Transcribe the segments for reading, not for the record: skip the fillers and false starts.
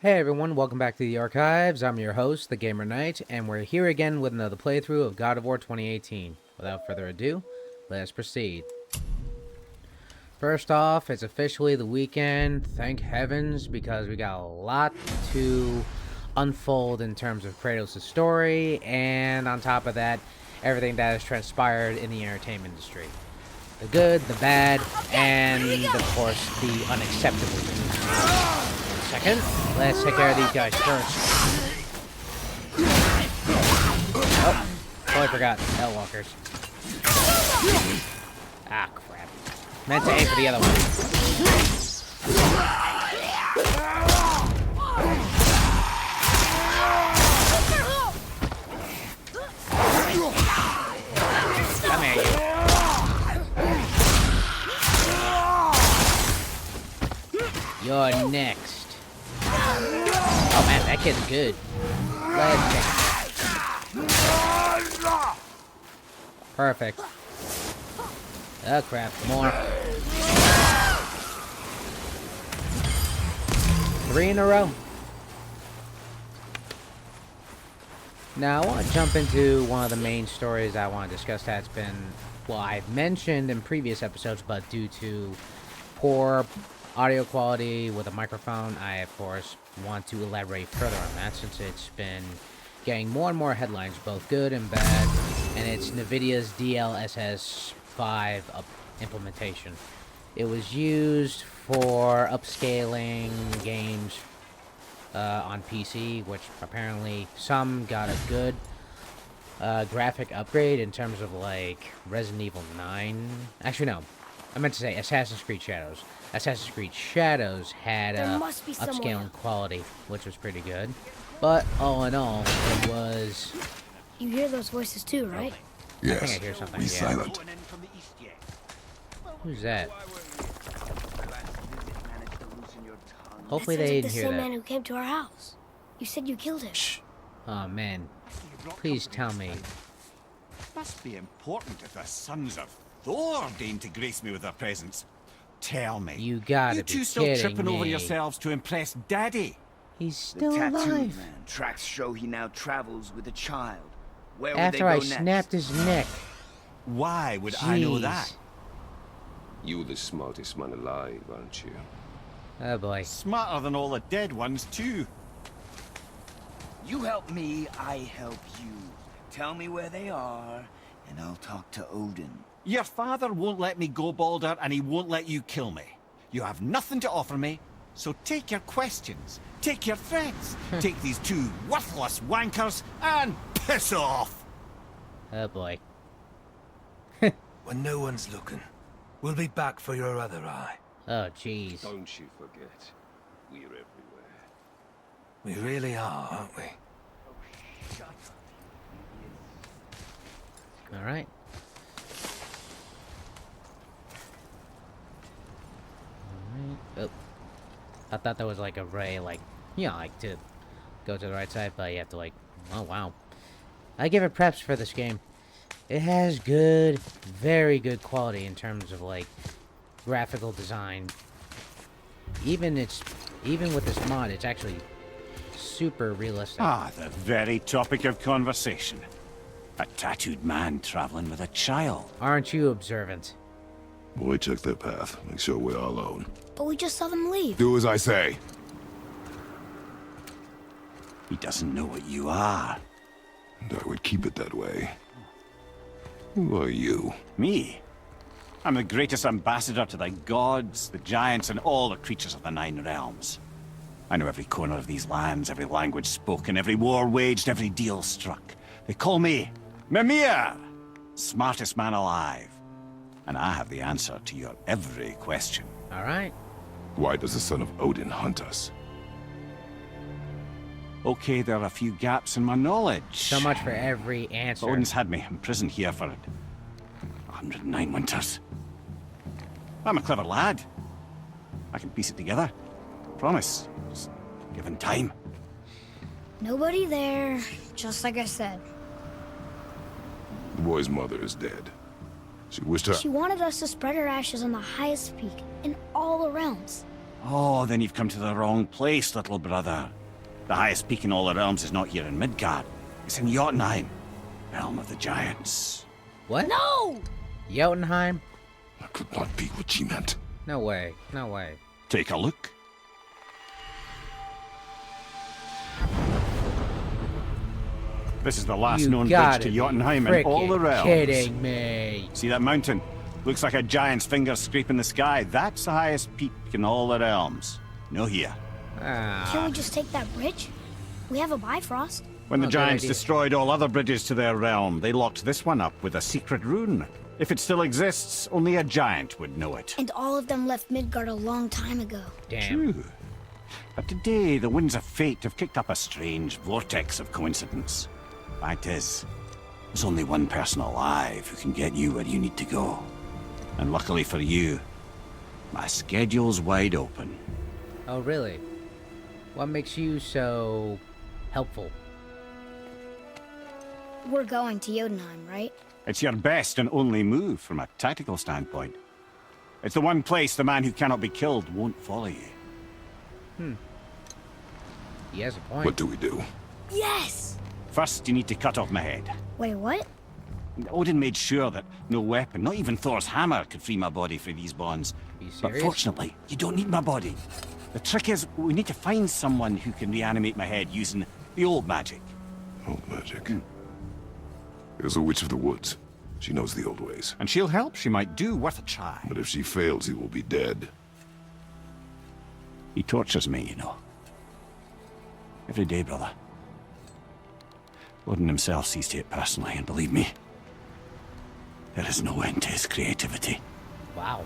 Hey everyone, welcome back to the Archives. I'm your host, the Gamer Knight, and we're here again with another playthrough of God of War 2018. Without further ado, let's proceed. First off, it's officially the weekend, thank heavens, because we got a lot to unfold in terms of Kratos' story, and on top of that, everything that has transpired in the entertainment industry. The good, the bad, and of course, the unacceptable news. Second, let's take care of these guys first. Oh, totally forgot. Hellwalkers. Ah, crap. Meant to aim for the other one. Come here, you. You're next. Oh man, that kid's good. Let's take it. Perfect. Oh crap, more. 3 in a row. Now I want to jump into one of the main stories I want to discuss that's been, well, I've mentioned in previous episodes, but due to poor audio quality with a microphone, I of course want to elaborate further on that since it's been getting more and more headlines, both good and bad, and it's NVIDIA's DLSS 5 implementation. It was used for upscaling games on PC, which apparently some got a good graphic upgrade in terms of like Resident Evil 9. Actually, no. I meant to say Assassin's Creed Shadows. Assassin's Creed Shadows had upscaling quality, which was pretty good. But all in all, it was... You hear those voices too, right? Yes. I think I hear something. Be silent. Who's that? Hopefully they didn't hear the same that. man who came to our house. You said you killed him. Shh. Oh man. Please tell me. Must be important if the sons of Thor deign to grace me with their presence. Tell me, You gotta you be two still kidding tripping over me. yourselves to impress Daddy? He's The still tattooed alive. man. Tracks show he now travels with a child. Where would After they I go next? snapped his neck. Why would I know Jeez. that? You the smartest man alive, aren't you? Oh boy. Smarter than all the dead ones, too. You help me, I help you. Tell me where they are, and I'll talk to Odin. Your father won't let me go, Balder, and he won't let you kill me. You have nothing to offer me, so take your questions, take your threats, take these two worthless wankers, and piss off! Oh boy. When no one's looking, we'll be back for your other eye. Oh jeez. Don't you forget, we're everywhere. We really are, aren't we? Alright. Oh. I thought that was like a ray, like, you know, like to go to the right side, but you have to like, oh wow. I give it preps for this game. It has good, very good quality in terms of like graphical design. Even with this mod, it's actually super realistic. Ah, the very topic of conversation. A tattooed man traveling with a child. Aren't you observant? Boy, check their path. Make sure we're all alone. But we just saw them leave. Do as I say. He doesn't know what you are. And I would keep it that way. Who are you? Me? I'm the greatest ambassador to the gods, the giants, and all the creatures of the Nine Realms. I know every corner of these lands, every language spoken, every war waged, every deal struck. They call me Mimir, smartest man alive. And I have the answer to your every question. Alright. Why does the son of Odin hunt us? Okay, there are a few gaps in my knowledge. So much for every answer. Odin's had me imprisoned here for 109 winters. I'm a clever lad. I can piece it together. Promise. Just given time. Nobody there, just like I said. The boy's mother is dead. She wished her... She wanted us to spread her ashes on the highest peak in all the realms. Oh, then you've come to the wrong place, little brother. The highest peak in all the realms is not here in Midgard. It's in Jotunheim, realm of the giants. What? No! Jotunheim? That could not be what she meant. No way. No way. Take a look. This is the last You known bridge gotta to be Jotunheim in all the frickin' realms. kidding me. See that mountain? Looks like a giant's finger scraping the sky. That's the highest peak in all the realms. No here. Ah, Can't we just take that bridge? We have a Bifrost. When the Oh, good giants idea. destroyed all other bridges to their realm, they locked this one up with a secret rune. If it still exists, only a giant would know it. And all of them left Midgard a long time ago. damn. True. But today, the winds of fate have kicked up a strange vortex of coincidence. Fact is, there's only one person alive who can get you where you need to go. And luckily for you, my schedule's wide open. Oh, really? What makes you so helpful? We're going to Jotunheim, right? It's your best and only move from a tactical standpoint. It's the one place the man who cannot be killed won't follow you. He has a point. What do we do? Yes! First, you need to cut off my head. Wait, what? Odin made sure that no weapon, not even Thor's hammer, could free my body from these bonds. You But serious? fortunately, you don't need my body. The trick is, we need to find someone who can reanimate my head using the old magic. Old magic. There's a witch of the woods. She knows the old ways. And she'll help, she might do, worth a try. But if she fails, he will be dead. He tortures me, you know. Every day, brother. Odin himself sees to it personally, and believe me, there is no end to his creativity. Wow.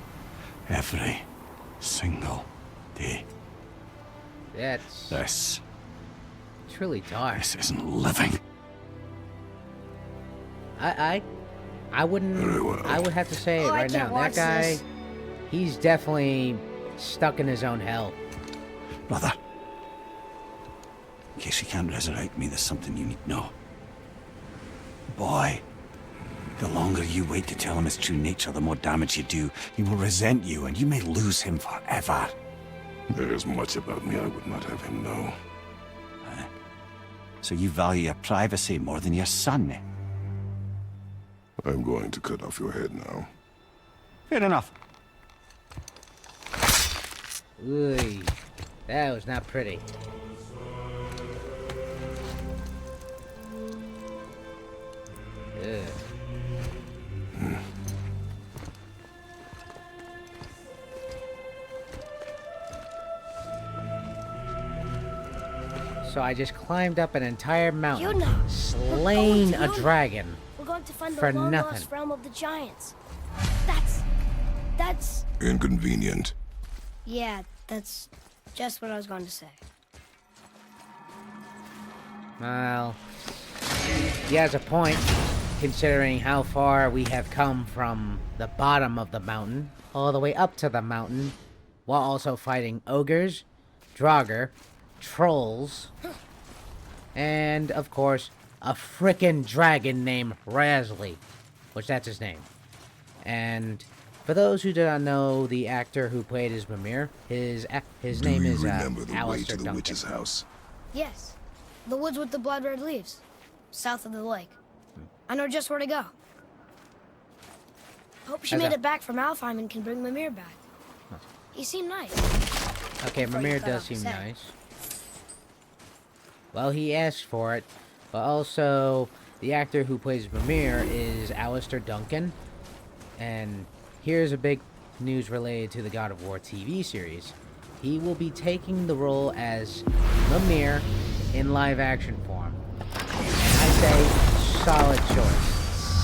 Every single day. That's This truly dark. isn't living. I wouldn't. Very well. I would have to say it Oh, I right can't now. That watch guy, this. he's definitely stuck in his own hell. Brother, in case you can't resurrect me, there's something you need to know. Boy, the longer you wait to tell him his true nature, the more damage you do. He will resent you, and you may lose him forever. There is much about me I would not have him know. So you value your privacy more than your son, eh? I'm going to cut off your head now. Fair enough. Ooh, that was not pretty. Ugh. So I just climbed up an entire mountain, Yuna, slain we're going a to Yuna. dragon. We're going to find For the long nothing. lost realm of the giants. That's... Inconvenient. Yeah, that's just what I was going to say. Well, he has a point, considering how far we have come from the bottom of the mountain all the way up to the mountain, while also fighting ogres, draugr, trolls, and, of course, a frickin' dragon named Rasley, which that's his name. And for those who do not know the actor who played as Mimir, his name Do you is remember the way Alistair to the Duncan. witch's house? Yes, the woods with the blood-red leaves, south of the lake. I know just where to go. Hope she As made a- it back from Alfheim and can bring Mimir back. He seemed nice. Okay, Before you Mimir cut does off his seem head. nice. Well, he asked for it, but also the actor who plays Mimir is Alistair Duncan. And here's a big news related to the God of War TV series. He will be taking the role as Mimir in live action form. And I say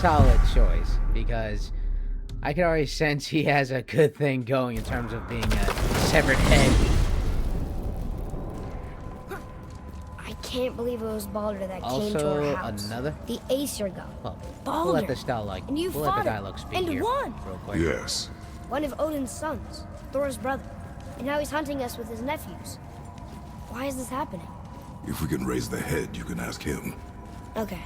solid choice, because I can already sense he has a good thing going in terms of being a severed head. I can't believe it was Baldur that came to Also, our house. another. The Aesir god. Well, Baldur. we'll let the style like. And you we'll let fought the guy him, look speak and here won. real quick. Yes. One of Odin's sons, Thor's brother. And now he's hunting us with his nephews. Why is this happening? If we can raise the head, you can ask him. Okay.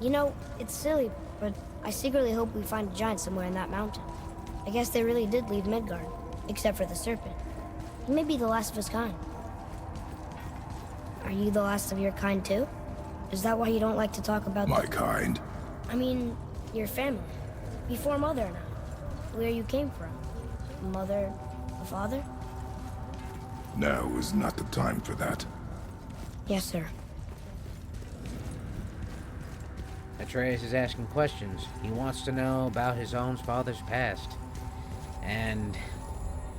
You know, it's silly, but I secretly hope we find a giant somewhere in that mountain. I guess they really did leave Midgard. except for the serpent. He may be the last of his kind. Are you the last of your kind too? Is that why you don't like to talk about My kind. I mean, your family. Before Mother and I. Where you came from. Mother, the father? Now is not the time for that. Yes, sir. Atreus is asking questions. He wants to know about his own father's past. And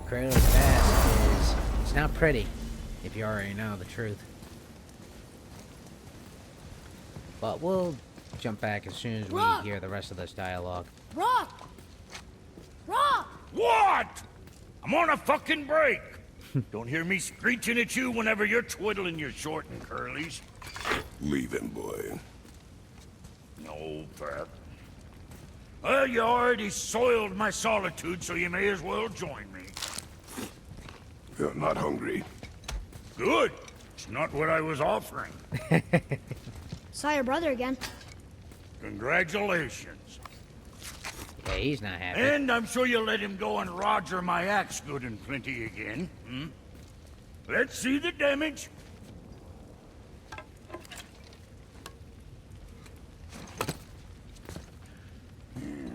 Kratos' past is... it's not pretty, if you already know the truth. But we'll jump back as soon as we Rock! hear the rest of this dialogue. Rock! Rock! What? I'm on a fucking break. Don't hear me screeching at you whenever you're twiddling your short and curlies. Leave him, boy. No, Pat. Well, you already soiled my solitude, so you may as well join me. You're not hungry. Good. It's not what I was offering. Saw your brother again. Congratulations. Yeah, he's not happy. And I'm sure you'll let him go and Roger my axe good and plenty again. Hmm? Let's see the damage.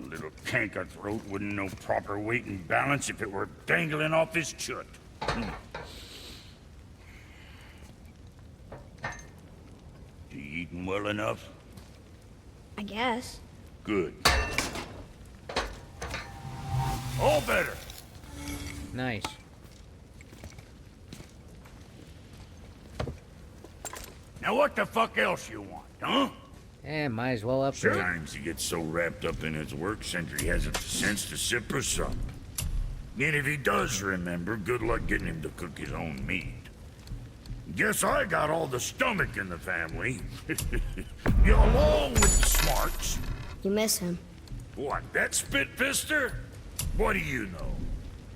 Little canker throat wouldn't know proper weight and balance if it were dangling off his chut. You eating well enough? I guess. Good. All better. Nice. Now what the fuck else you want, huh? Eh, might as well upgrade. Sometimes he gets so wrapped up in his work, Sentry hasn't the sense to sip or sup. And if he does remember, good luck getting him to cook his own meat. Guess I got all the stomach in the family. You along with the smarts. You miss him. What, that spit-fister? What do you know?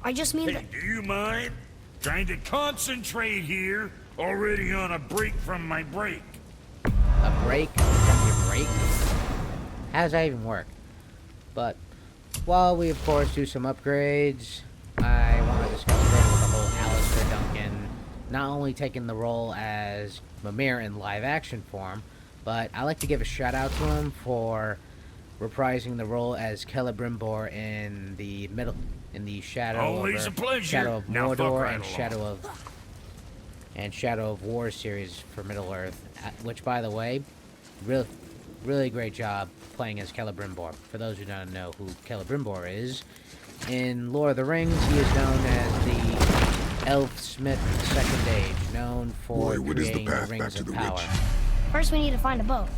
I just mean Hey, that... do you mind? Trying to concentrate here, already on a break from my break. A break from your break? How does that even work? But while we of course do some upgrades, I want to discuss further with the whole Alistair Duncan not only taking the role as Mimir in live action form, but I like to give a shout out to him for reprising the role as Celebrimbor in the Shadow Always of, a pleasure. Shadow of Now fuck Mordor right and Shadow of War series for Middle Earth, which, by the way, really great job playing as Celebrimbor. For those who don't know who Celebrimbor is, in Lord of the Rings, he is known as the Elf Smith of the Second Age, known for Boy, what is the creating the path back Rings to of the Power. witch? First we need to find a boat.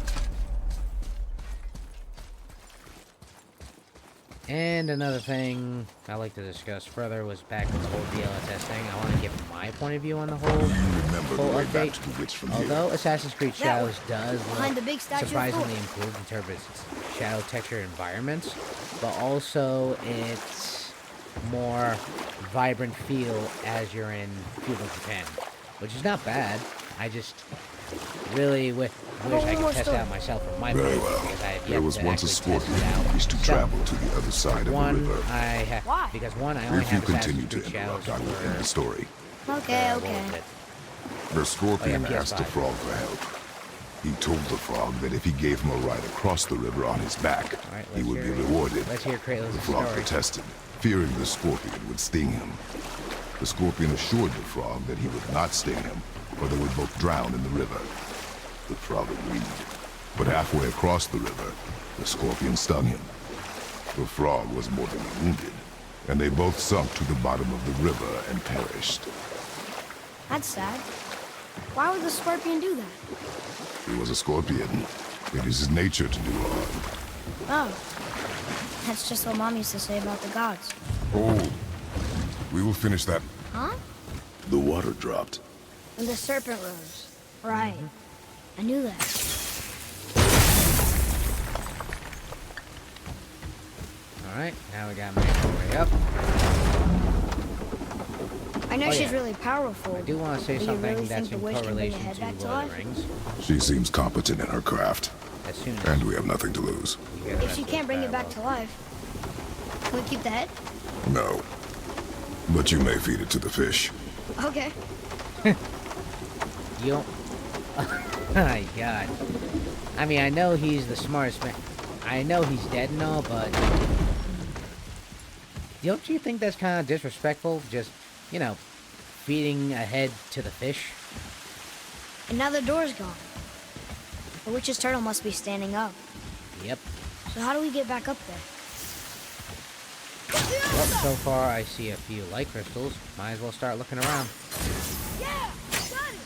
And another thing I like to discuss further was back with the whole DLSS thing. I want to give my point of view on the whole Remember the way back update. to the witch from here. Although Assassin's Creed That Shadows does behind the look big statue of surprisingly Thor. improved in terms of its shadow texture environments, but also its more vibrant feel as you're in feudal Japan, which is not bad. I just really wish I could test it out myself from my point Very of view, well. because I have There yet was to once a actually test scorpion it out. who wished to So, travel to the other side of the one, river. Why? because one, I only If you have continue Assassin's to Creed Shadows interrupt, I will end the for story. Okay, what okay. was it? The scorpion Oh, yeah, asked the PS5. frog for help. He told the frog that if he gave him a ride across the river on his back, Alright, he let's would be hear it. rewarded. Let's hear Kratos' The frog story. protested, fearing the scorpion would sting him. The scorpion assured the frog that he would not sting him, or they would both drown in the river. The frog agreed. But halfway across the river, the scorpion stung him. The frog was mortally wounded, and they both sunk to the bottom of the river and perished. That's sad. Why would the scorpion do that? He was a scorpion. It is his nature to do harm. Oh. That's just what Mom used to say about the gods. Oh, we will finish that. Huh? The water dropped. When the serpent rose. Right. I knew that. Alright, now we got my way up. I know Oh, she's yeah. really powerful. I do want to say but you something really that's think in the witch can bring the correlation head to back to Lord of the life? Rings. She seems competent in her craft, As soon as and we have nothing to lose. we get If she can't bring it back to life, can we keep the head? No. But you may feed it to the fish. Okay. You don't... Oh my god. I mean, I know he's the smartest man. I know he's dead and all, but... Don't you think that's kind of disrespectful? Just, you know, feeding a head to the fish? And now the door's gone. The witch's turtle must be standing up. Yep. So how do we get back up there? Well, so far I see a few light crystals. Might as well start looking around. Yeah! Got it!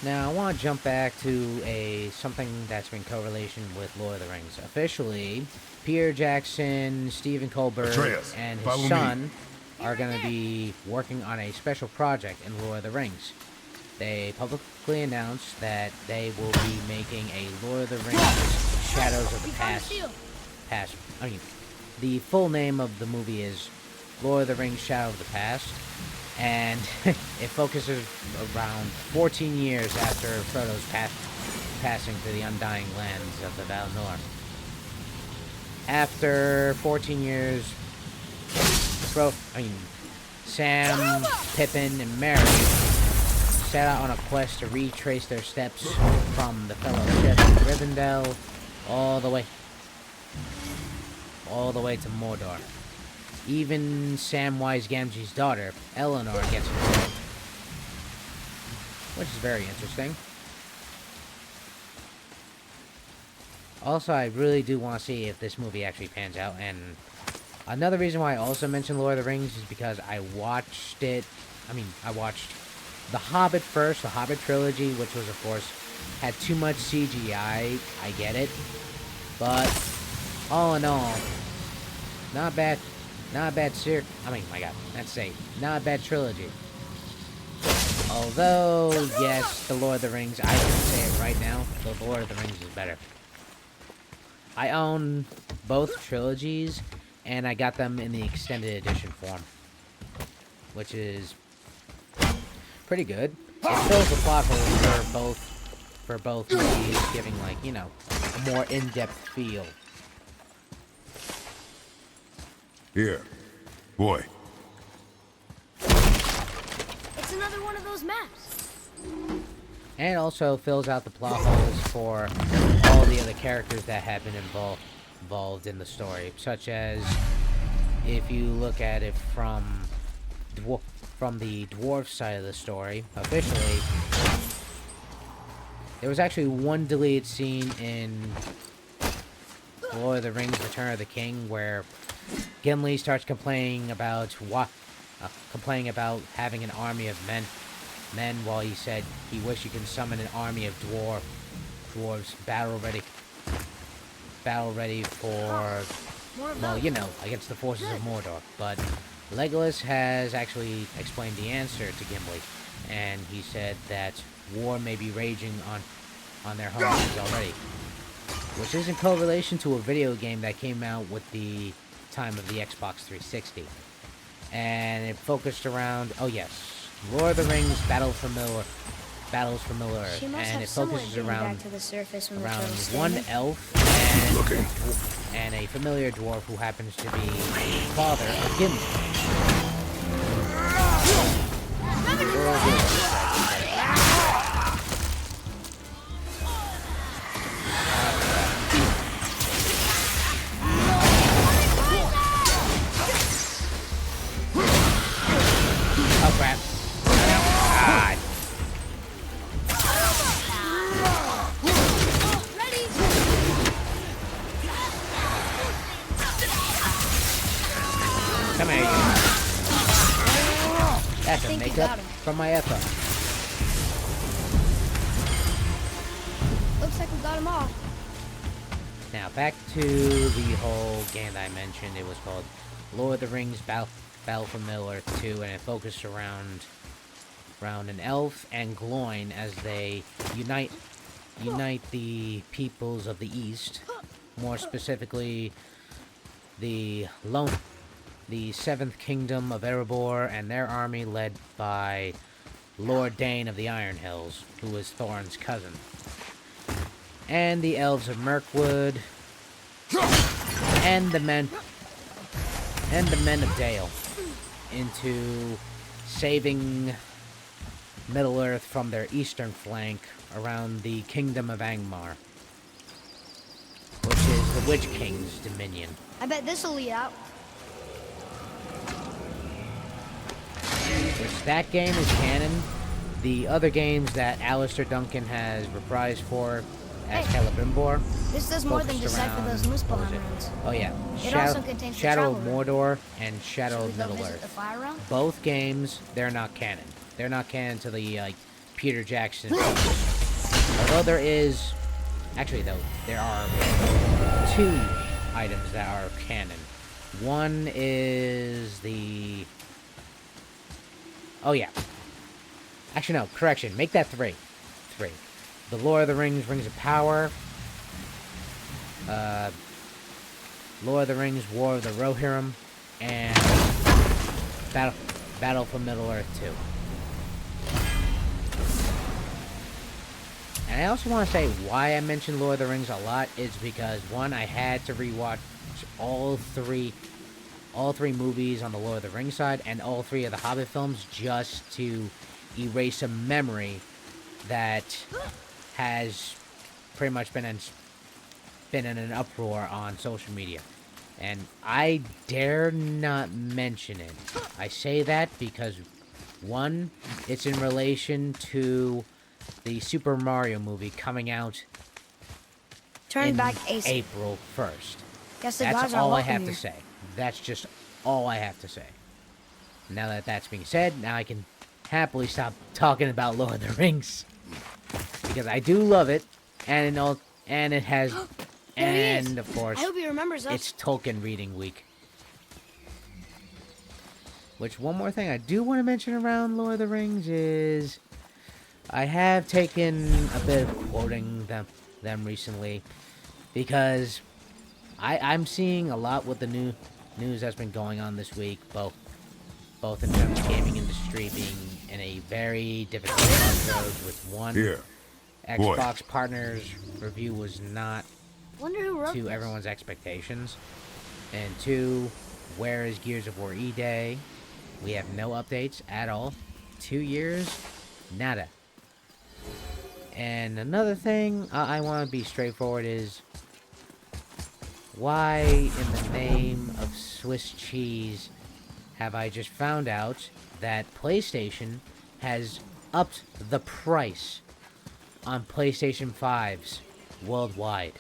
Now, I want to jump back to something that's in correlation with Lord of the Rings. Officially, Peter Jackson, Stephen Colbert, Atreus, and his follow me. son are going to be working on a special project in Lord of the Rings. They publicly announced that they will be making a Lord of the Rings Shadows of the Past. The full name of the movie is Lord of the Rings Shadow of the Past, and it focuses around 14 years after Frodo's passing to the Undying Lands of the Valinor. After 14 years, Sam, Pippin, and Merry set out on a quest to retrace their steps from the Fellowship of Rivendell all the way to Mordor. Even Samwise Gamgee's daughter, Eleanor, gets involved, which is very interesting. Also, I really do want to see if this movie actually pans out, and another reason why I also mentioned Lord of the Rings is because I watched The Hobbit first, the Hobbit trilogy, which was, of course, had too much CGI. I get it. But, all in all, not a bad trilogy. Although, yes, The Lord of the Rings, I can say it right now, The Lord of the Rings is better. I own both trilogies, and I got them in the extended edition form, which is pretty good. It fills the plot holes for both movies, giving, like, you know, a more in-depth feel. Here. Boy. It's another one of those maps. And it also fills out the plot holes for all the other characters that have been involved in the story, such as, if you look at it from the dwarf side of the story, officially, there was actually one deleted scene in Lord of the Rings: Return of the King where Gimli starts complaining about having an army of men, while he said he wished he could summon an army of dwarves battle ready for, well, you know, against the forces of Mordor. But Legolas has actually explained the answer to Gimli, and he said that war may be raging on their homelands already, which is in correlation to a video game that came out with the time of the Xbox 360, and it focused around, oh yes, Lord of the Rings Battles for Middle-earth, and it focuses around to the surface when one elf and a familiar dwarf who happens to be the father of Gimli. Oh crap. God. Come here, you. That's a makeup from my effort. Looks like we got them all. Now, back to the whole game that I mentioned. It was called Lord of the Rings Battle for Middle-earth 2, and it focused around an elf and Gloin as they unite the peoples of the East, more specifically the Seventh Kingdom of Erebor and their army led by Lord Dane of the Iron Hills, who was Thorin's cousin, and the elves of Mirkwood, and the men and the Men of Dale into saving Middle-earth from their eastern flank around the Kingdom of Angmar, which is the Witch King's dominion. I bet this'll lead out. Which that game is canon. The other games that Alistair Duncan has reprised for as Hey. Celebrimbor. This does more than focused decipher around- those what was Muspelheim it? runes. Oh yeah, It also contains the Shadow of travel Mordor and Shadow Should we of go visit Middle-earth. the fire realm? Both games, they're not canon. They're not canon to the Peter Jackson films. Although there is, actually though, there are 2 items that are canon. One is the, oh yeah. Actually no, correction, make that 3. 3. The Lord of the Rings, Rings of Power. Lord of the Rings, War of the Rohirrim, and Battle for Middle-earth 2. And I also want to say why I mentioned Lord of the Rings a lot is because, one, I had to rewatch all three movies on the Lord of the Rings side and all 3 of the Hobbit films just to erase a memory that has pretty much been in an uproar on social media. And I dare not mention it. I say that because, one, it's in relation to the Super Mario movie coming out Turn in back ASAP. April 1st. Guess the That's gods are all I welcome have here. to say. That's just all I have to say. Now that that's being said, now I can happily stop talking about Lord of the Rings. Because I do love it, and it has, There he is. and of course, I hope he remembers us. it's Tolkien reading week. Which, one more thing I do want to mention around Lord of the Rings is I have taken a bit of quoting them recently because I'm seeing a lot with the new news that's been going on this week, both in terms of gaming industry being in a very difficult crossroads with one. Here. Xbox Partners review was not Wonder who wrote to this. everyone's expectations. And 2, where is Gears of War E-Day? We have no updates at all. 2 years, nada. And another thing I want to be straightforward is, why in the name of Swiss cheese have I just found out that PlayStation has upped the price on PlayStation 5s worldwide?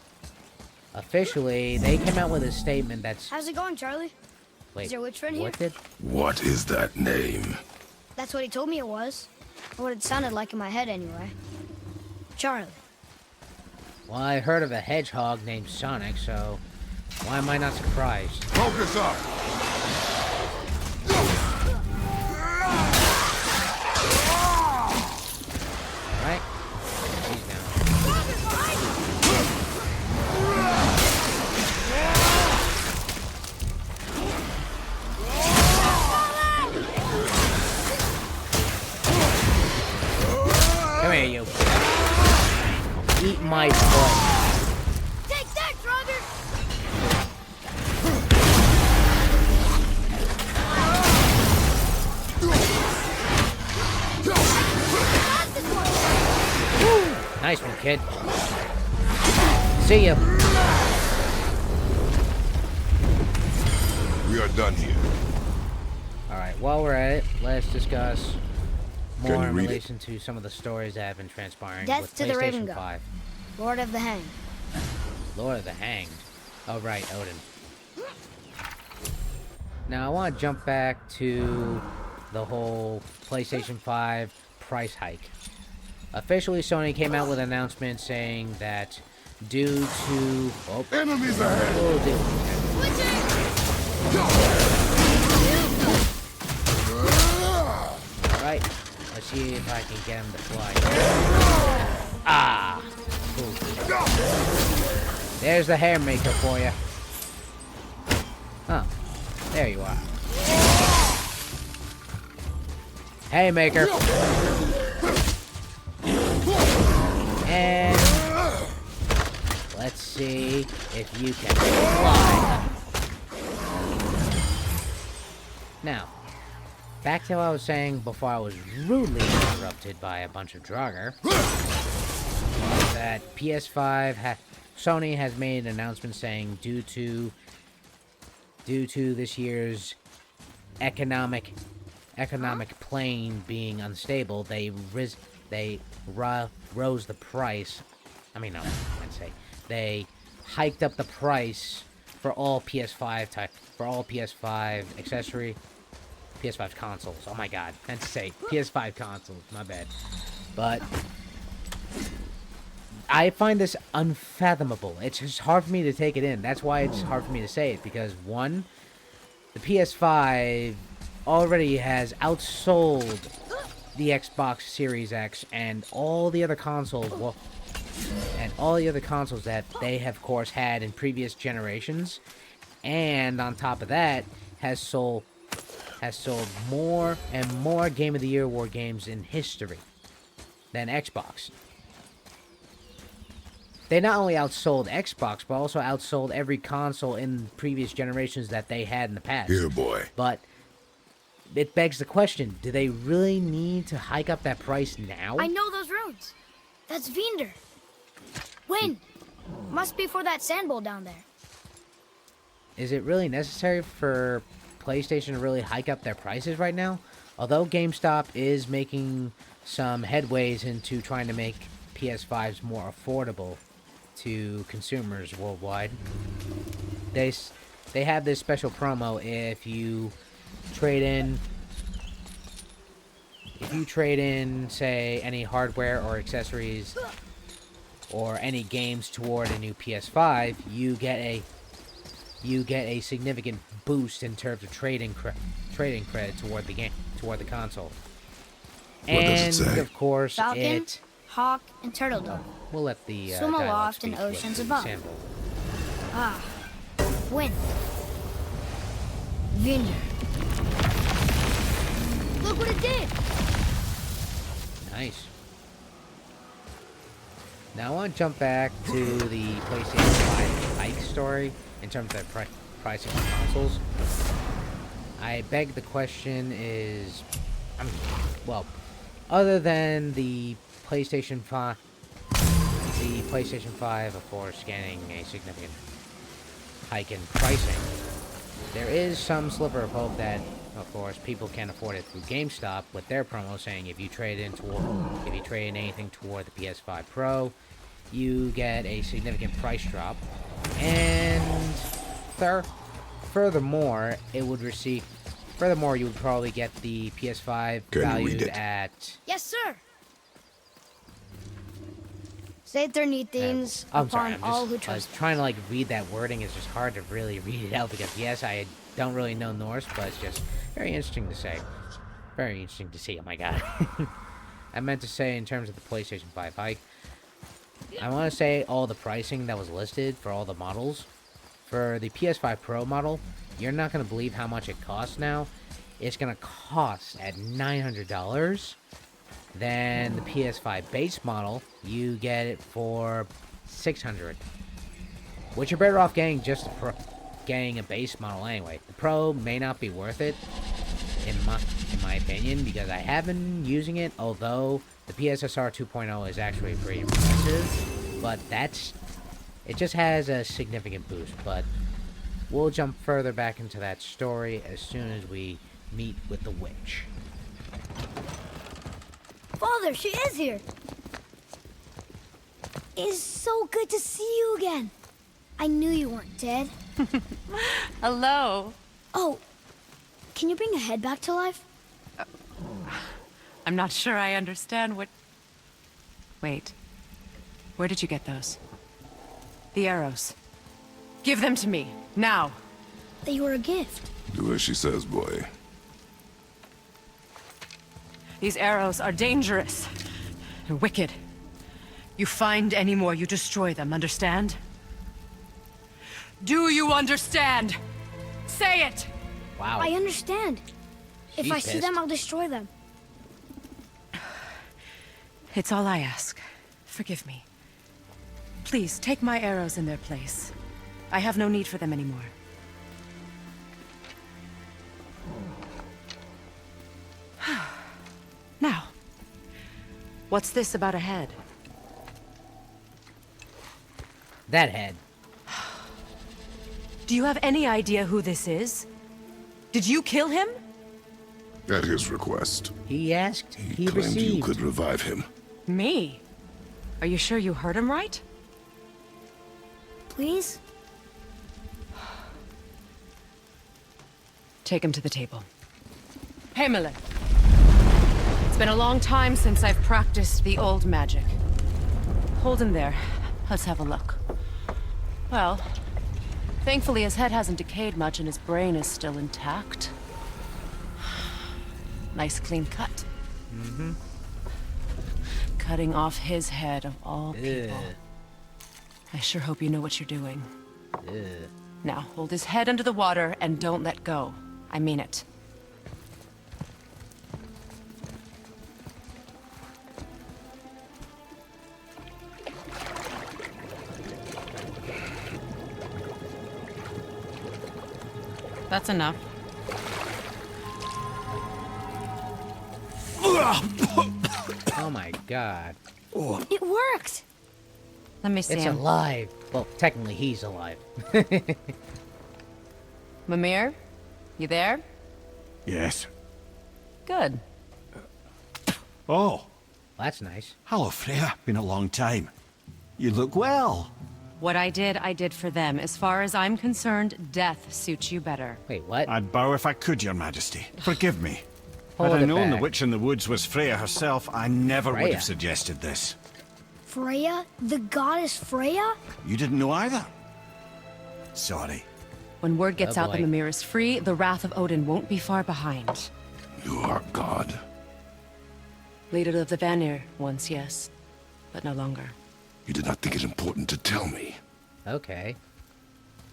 Officially, they came out with a statement that's... How's it going, Charlie? Wait, Is your witch friend here? what did... What is that name? That's what he told me it was. Or what it sounded like in my head, anyway. Charlie. Well, I heard of a hedgehog named Sonic, so why am I not surprised? Focus up! Alright? Easy now. Come here, you. Eat my butt. Take that, Frogger! Nice one, kid. See ya. We are done here. Alright, while we're at it, let's discuss Can more you in read it? relation to some of the stories that have been transpiring Death with to the PlayStation Raven God. 5. Lord of the Hang. Lord of the Hanged. Oh, right, Odin. Now, I want to jump back to the whole PlayStation 5 price hike. Officially, Sony came out with an announcement saying that due to... Oh, Enemies ahead! we'll deal with that. Alright, let's see if I can get him to fly. Ah! Cool. There's the hair maker for you. Huh. There you are. Hey, maker. And let's see if you can fly. Now, back to what I was saying before I was rudely interrupted by a bunch of Draugr. That PS5 Sony has made an announcement saying due to this year's economic plane being unstable, they rose the price. I mean, no, I'd say they hiked up the price for all PS5 accessory, PS5 consoles. Oh my god, I meant to say PS5 consoles. My bad, but I find this unfathomable. It's just hard for me to take it in. That's why it's hard for me to say it, because one, the PS5 already has outsold the Xbox Series X and all the other consoles, that they have, of course, had in previous generations, and on top of that, has sold more and more Game of the Year award games in history than Xbox. They not only outsold Xbox, but also outsold every console in previous generations that they had in the past. Here, boy. But it begs the question, do they really need to hike up that price now? I know those runes. That's Vinder. When? Must be for that sand bowl down there. Is it really necessary for PlayStation to really hike up their prices right now? Although GameStop is making some headways into trying to make PS5s more affordable to consumers worldwide. They have this special promo if you trade in, say, any hardware or accessories or any games toward a new PS5, you get a significant boost in terms of trading credit toward the console. What does it say? Of course, Falcon, Hawk, and Turtle Dove. We'll let the Swim dialogue aloft speak in with oceans the above. sample. Ah. Wind. Vinder. Look what it did! Nice. Now I want to jump back to the PlayStation 5 hike story in terms of their pricing of consoles. I beg the question is, other than the PlayStation 5, of course, getting a significant hike in pricing, there is some sliver of hope that, of course, people can afford it through GameStop with their promo saying if you trade in anything toward the PS5 Pro, you get a significant price drop, and furthermore, you would probably get the PS5 valued at. Yes, sir. Say things I'm sorry, upon all who I was trust. trying to read that wording. It's just hard to really read it out because yes, I don't really know Norse, but it's just very interesting to say. Very interesting to see. Oh my god. I meant to say in terms of the PlayStation 5 hike, I want to say all the pricing that was listed for all the models. For the PS5 Pro model, you're not going to believe how much it costs now. It's going to cost at $900. Then the PS5 base model, you get it for $600. Which you're better off getting getting a base model anyway. The Pro may not be worth it, in my opinion, because I have been using it, although the PSSR 2.0 is actually pretty impressive, but it just has a significant boost. But we'll jump further back into that story as soon as we meet with the witch. Father, she is here. It is so good to see you again. I knew you weren't dead. Hello. Oh, can you bring a head back to life? I'm not sure I understand what... Wait. Where did you get those? The arrows. Give them to me, now. They were a gift. Do as she says, boy. These arrows are dangerous and wicked. You find any more, you destroy them, understand? Do you understand? Say it! Wow. I understand. If She's I see pissed. them, I'll destroy them. It's all I ask. Forgive me. Please, take my arrows in their place. I have no need for them anymore. What's this about a head? That head. Do you have any idea who this is? Did you kill him? At his request, He asked, he claimed you received. could revive him. Me? Are you sure you heard him right? Please? Take him to the table. Heimele. It's been a long time since I've practiced the old magic. Hold him there. Let's have a look. Well, thankfully his head hasn't decayed much and his brain is still intact. Nice clean cut. Mm-hmm. Cutting off his head of all Ugh. people. I sure hope you know what you're doing. Ugh. Now, hold his head under the water and don't let go. I mean it. That's enough. Oh my god. It worked! Let me see It's him. alive. Well, technically he's alive. Mimir? You there? Yes. Good. Oh, That's nice. hello, Freya. Been a long time. You look well. What I did for them. As far as I'm concerned, death suits you better. Wait, what? I'd bow if I could, Your Majesty. Forgive me. Hold Had I it known the back. witch in the woods was Freya herself, I never would Freya? have suggested this. Freya? The goddess Freya? You didn't know either? Sorry. When word gets Oh, out that boy. Mimir is free, the wrath of Odin won't be far behind. You are God. Leader of the Vanir, once yes, but no longer. You did not think it important to tell me. Okay.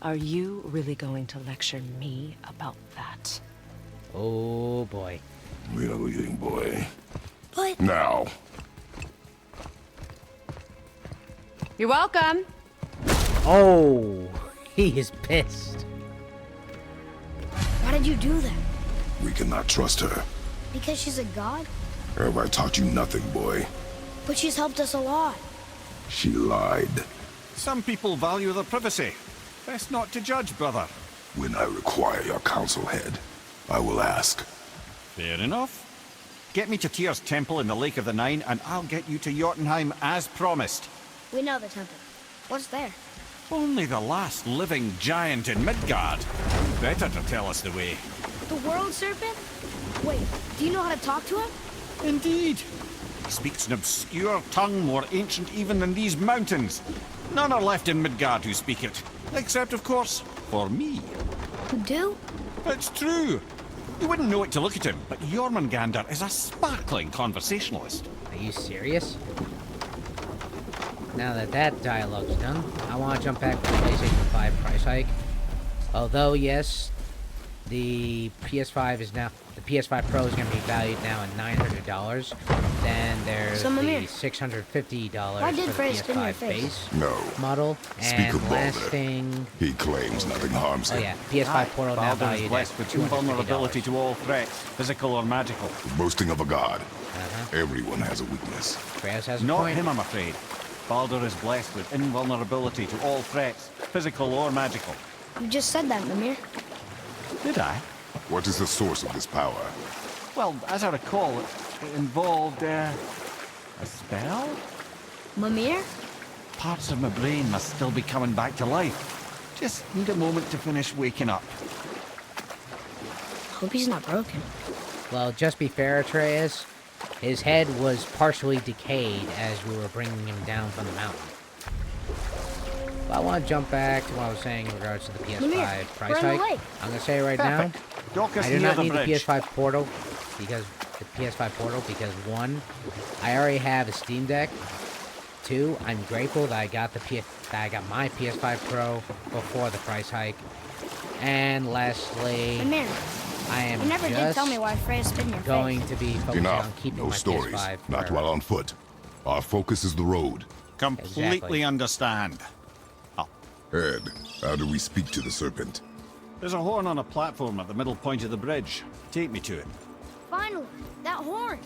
Are you really going to lecture me about that? Oh boy. Really, boy. But Now, You're welcome! Oh, he is pissed. why did you do that? we cannot trust her. Because she's a god? Have I taught you nothing, boy? But she's helped us a lot. She lied. Some people value their privacy. Best not to judge, brother. When I require your council head, I will ask. Fair enough. Get me to Tyr's temple in the Lake of the Nine, and I'll get you to Jotunheim as promised. We know the temple. What's there? Only the last living giant in Midgard. Better to tell us the way. The world serpent? Wait, do you know how to talk to him? Indeed. He speaks an obscure tongue more ancient even than these mountains. None are left in Midgard who speak it. Except, of course, for me. You do? It's true. You wouldn't know it to look at him, but Jormungandr is a sparkling conversationalist. Are you serious? Now that that dialogue's done, I want to jump back to the PlayStation 5 price hike. Although, yes, the PS5 is now... The PS5 Pro is going to be valued now at $900. Then there's So, Mimir, the $650 why did for the Freya spin your PS5 face? base No. model. Speak And of Baldur. lasting... He claims nothing harms Oh him. yeah, PS5 Portal now Baldur is valued blessed at with $250. invulnerability to all threats, physical or magical. The boasting of a god. Uh-huh. Everyone has a weakness. Freya's has a Not point. him, I'm afraid. Baldur is blessed with invulnerability to all threats, physical or magical. You just said that, Mimir. Did I? What is the source of this power? Well, as I recall, it involved, a spell? Mimir? Parts of my brain must still be coming back to life. Just need a moment to finish waking up. Hope he's not broken. Well, just be fair, Atreus. His head was partially decayed as we were bringing him down from the mountain. But I want to jump back to what I was saying in regards to the PS5 Mimir, price we're in the hike. lake. I'm going to say right Perfect. now, Dock us I do near not the need the bridge. PS5 Portal because one, I already have a Steam Deck. Two, I'm grateful that I got my PS5 Pro before the price hike. And lastly, Mimir, I am you never did just tell me why Freya spin your going face. to be focusing Enough. on keeping No my stories. PS5 Not forever. while on foot. Our focus is the road. Completely Exactly. understand. Ed, how do we speak to the serpent? There's a horn on a platform at the middle point of the bridge. Take me to it. Finally, that horn.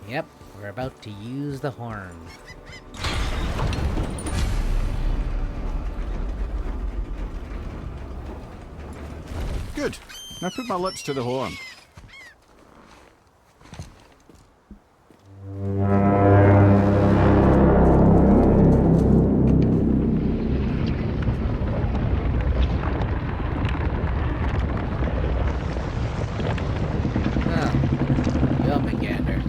Yep, we're about to use the horn. Good. Now put my lips to the horn. Oh, Yelmingander.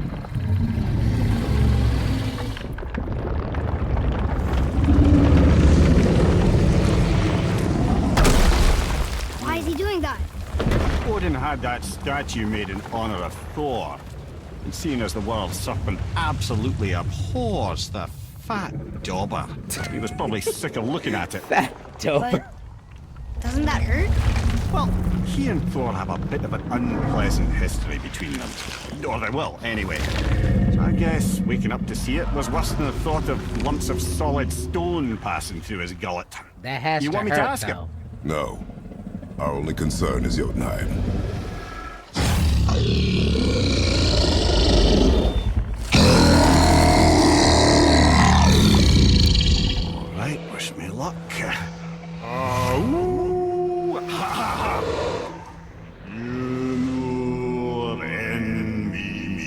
Why is he doing that? Odin had that statue made in honor of Thor. And seeing as the world serpent absolutely abhors the fat dauber, he was probably sick of looking at it. Fat dope. But doesn't that hurt? Well, he and Thor have a bit of an unpleasant history between them. Or they will, anyway. So I guess waking up to see it was worse than the thought of lumps of solid stone passing through his gullet. That has You to want me hurt, to ask though. him? No. Our only concern is Jotunheim. Alright, wish me luck. Oh, ha ha ha. You envy me.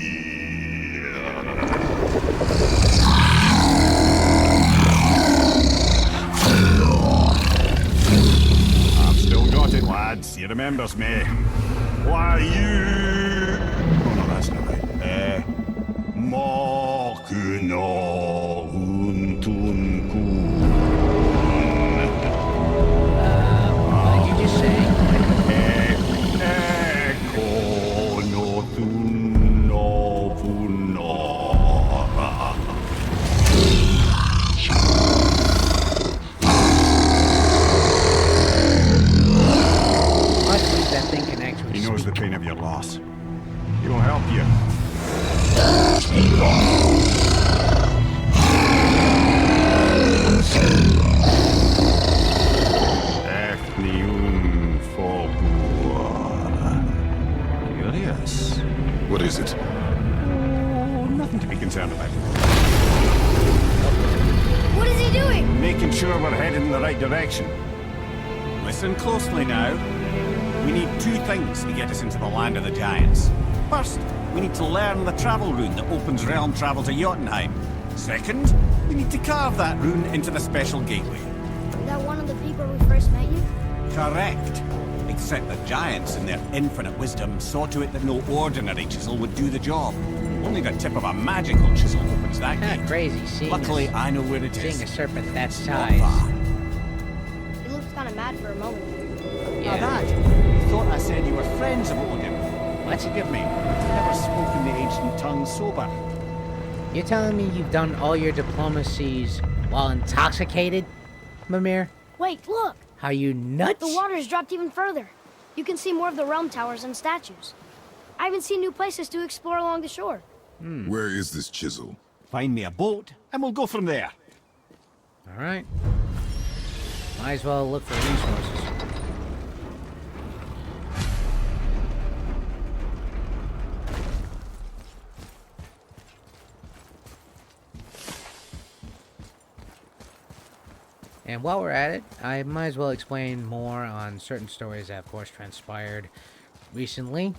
I've still got it, lads. He remembers me. Why you? Oh no, that's not right. Makuna untunkun. What did you just say? I believe that thing connects with He knows the speak. pain of your loss. He will help you. Ethnium Curious. What is it? Oh, nothing to be concerned about. What is he doing? Making sure we're headed in the right direction. Listen closely now. We need two things to get us into the land of the giants. First, we need to learn the travel rune that opens realm travel to Jotunheim. Second, we need to carve that rune into the special gateway. Is that one of the people we first met you? Correct. Except the giants, in their infinite wisdom, saw to it that no ordinary chisel would do the job. Only the tip of a magical chisel opens that Kinda gate. crazy seeing Luckily, a, I know where it is. seeing a serpent that It's not size. far. He looked kind of mad for a moment. Now Yeah. that, thought I said you were friends of Odin. Let's forgive me. Never spoken the ancient tongue sober. You're telling me you've done all your diplomacies while intoxicated, Mimir? Wait, look! Are you nuts? The water's dropped even further. You can see more of the realm towers and statues. I even see new places to explore along the shore. Where is this chisel? Find me a boat, and we'll go from there. All right. Might as well look for resources. And while we're at it, I might as well explain more on certain stories that, of course, transpired recently.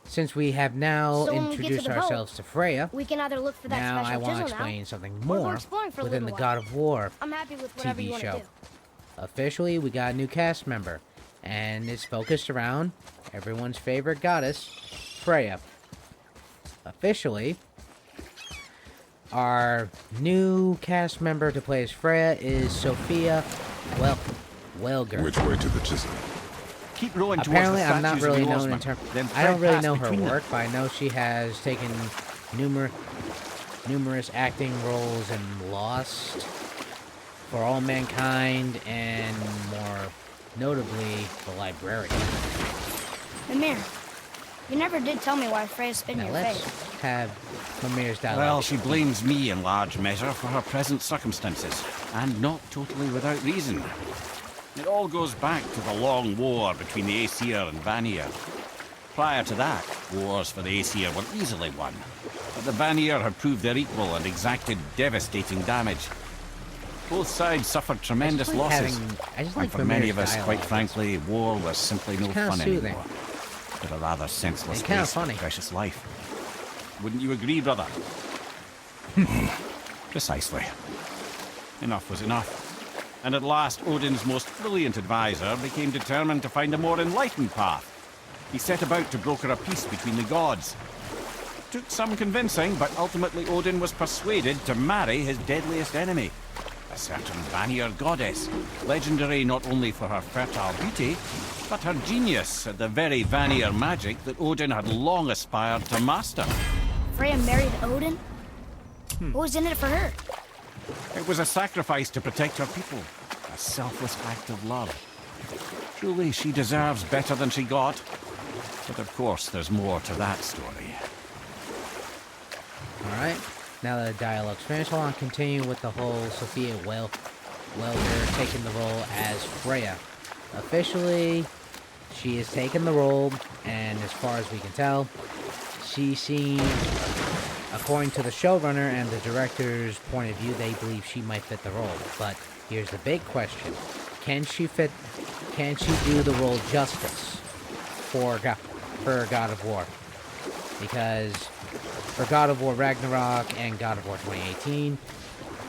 Since we have now So when we get to introduced the boat, ourselves to Freya, We can either look for that now I special want to chisel now. explain something or go more exploring for a within the little God while. of War I'm happy with whatever you TV want to show. do. Officially, we got a new cast member, and it's focused around everyone's favorite goddess, Freya. Officially, our new cast member to play as Freya is Sophia Welger. Which way to the chisel? Keep rowing Apparently, towards the I'm not statues really of the known in Norsemen, terms. then I don't thread really past know her between them. work, but I know she has taken numerous acting roles in Lost, For All Mankind, and more notably, The Librarian. Mimir, you never did tell me why Freya spit in Now your let's face. have Mimir's dialogue. Well, she blames me in large measure for her present circumstances, and not totally without reason. It all goes back to the long war between the Aesir and Vanir. Prior to that, wars for the Aesir were easily won, but the Vanir had proved their equal and exacted devastating damage. Both sides suffered tremendous like losses, I just and like for many of Vermeer's us, quite dialogue. frankly, war was simply no kinda fun soothing. anymore. But a rather senseless And kinda waste of funny. precious life. Wouldn't you agree, brother? Precisely. Enough was enough. And at last, Odin's most brilliant advisor became determined to find a more enlightened path. He set about to broker a peace between the gods. Took some convincing, but ultimately Odin was persuaded to marry his deadliest enemy, a certain Vanir goddess, legendary not only for her fertile beauty, but her genius at the very Vanir magic that Odin had long aspired to master. Freya married Odin? What was in it for her? It was a sacrifice to protect her people, a selfless act of love. Truly, she deserves better than she got. But of course, there's more to that story. Alright, now that the dialogue's finished, I want to continue with the whole Sophia Welder taking the role as Freya. Officially, she has taken the role, and as far as we can tell, she seems, according to the showrunner and the director's point of view, they believe she might fit the role. But here's the big question. Can she do the role justice for God of War? Because for God of War Ragnarok and God of War 2018,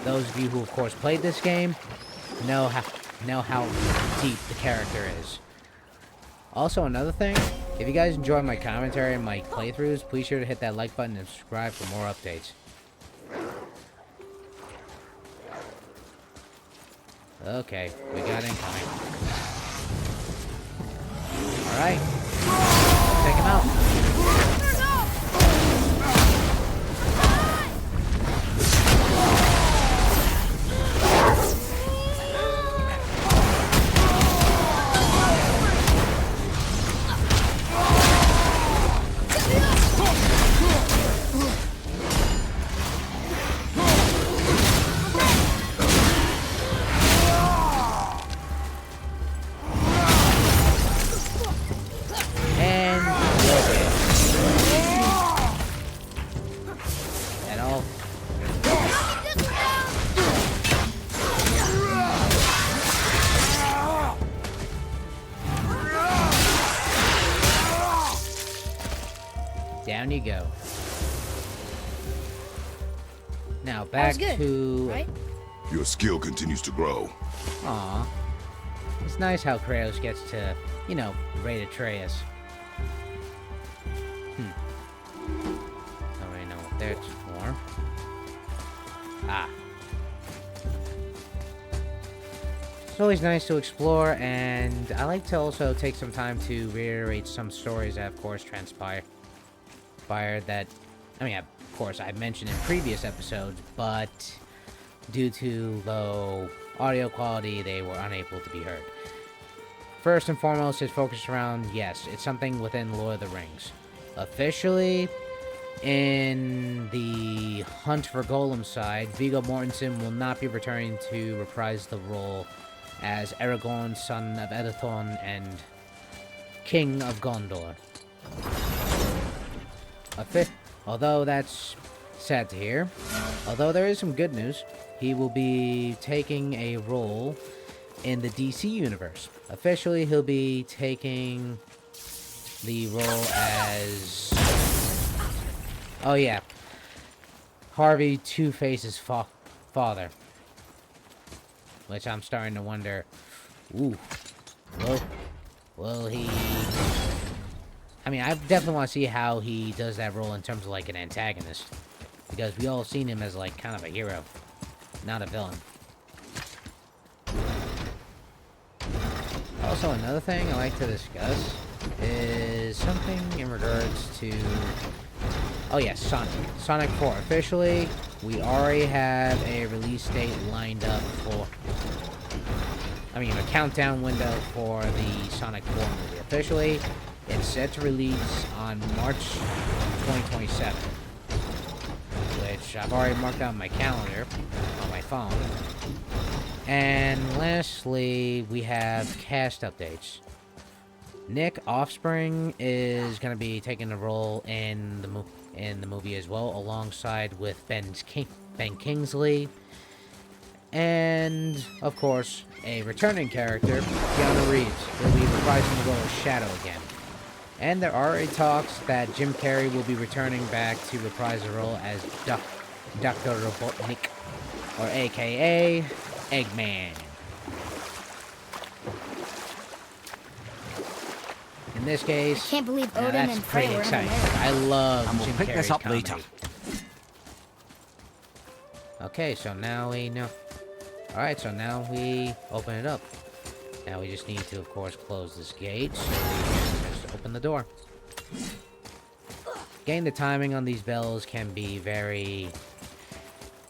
those of you who of course played this game know how deep the character is. Also, another thing, if you guys enjoy my commentary and my playthroughs, please sure to hit that like button and subscribe for more updates. Okay, we got incoming. Alright. Take him out. And at all. Down you go. Now back good, to right? Your skill continues to grow. Aw. It's nice how Kratos gets to, you know, raid Atreus. Don't really know what that's for. Ah. It's always nice to explore, and I like to also take some time to reiterate some stories that, of course, transpired that, I mean, of course, I mentioned in previous episodes, but due to low audio quality, they were unable to be heard. First and foremost, it's focused around, yes, it's something within Lord of the Rings. Officially, in the Hunt for Golem side, Viggo Mortensen will not be returning to reprise the role as Aragorn, son of Edathon and King of Gondor. Although that's sad to hear, although there is some good news, he will be taking a role in the DC universe. Officially, he'll be taking the role as... Oh yeah, Harvey Two-Face's father. Which I'm starting to wonder, ooh, will he... I mean, I definitely want to see how he does that role in terms of, like, an antagonist. Because we all seen him as, like, kind of a hero, not a villain. Also, another thing I like to discuss is something in regards to... Oh yes, Sonic 4. Officially, we already have a release date lined up for... I mean, a countdown window for the Sonic 4 movie. Officially, it's set to release on March 2027. Which I've already marked on my calendar on my phone. And lastly, we have cast updates. Nick Offspring is going to be taking a role in the movie as well, alongside with Ben Kingsley, and of course a returning character, Keanu Reeves, will be reprising the role of Shadow again. And there are talks that Jim Carrey will be returning back to reprise the role as Dr. Robotnik, or AKA Eggman. In this case, I can't believe now Odin that's and Frey pretty were in exciting. America. I love And we'll Jim pick Carrey's this up comedy. later. Okay, so now we know. Alright, so now we open it up. Now we just need to, of course, close this gate, so we can just open the door. Getting the timing on these bells can be very,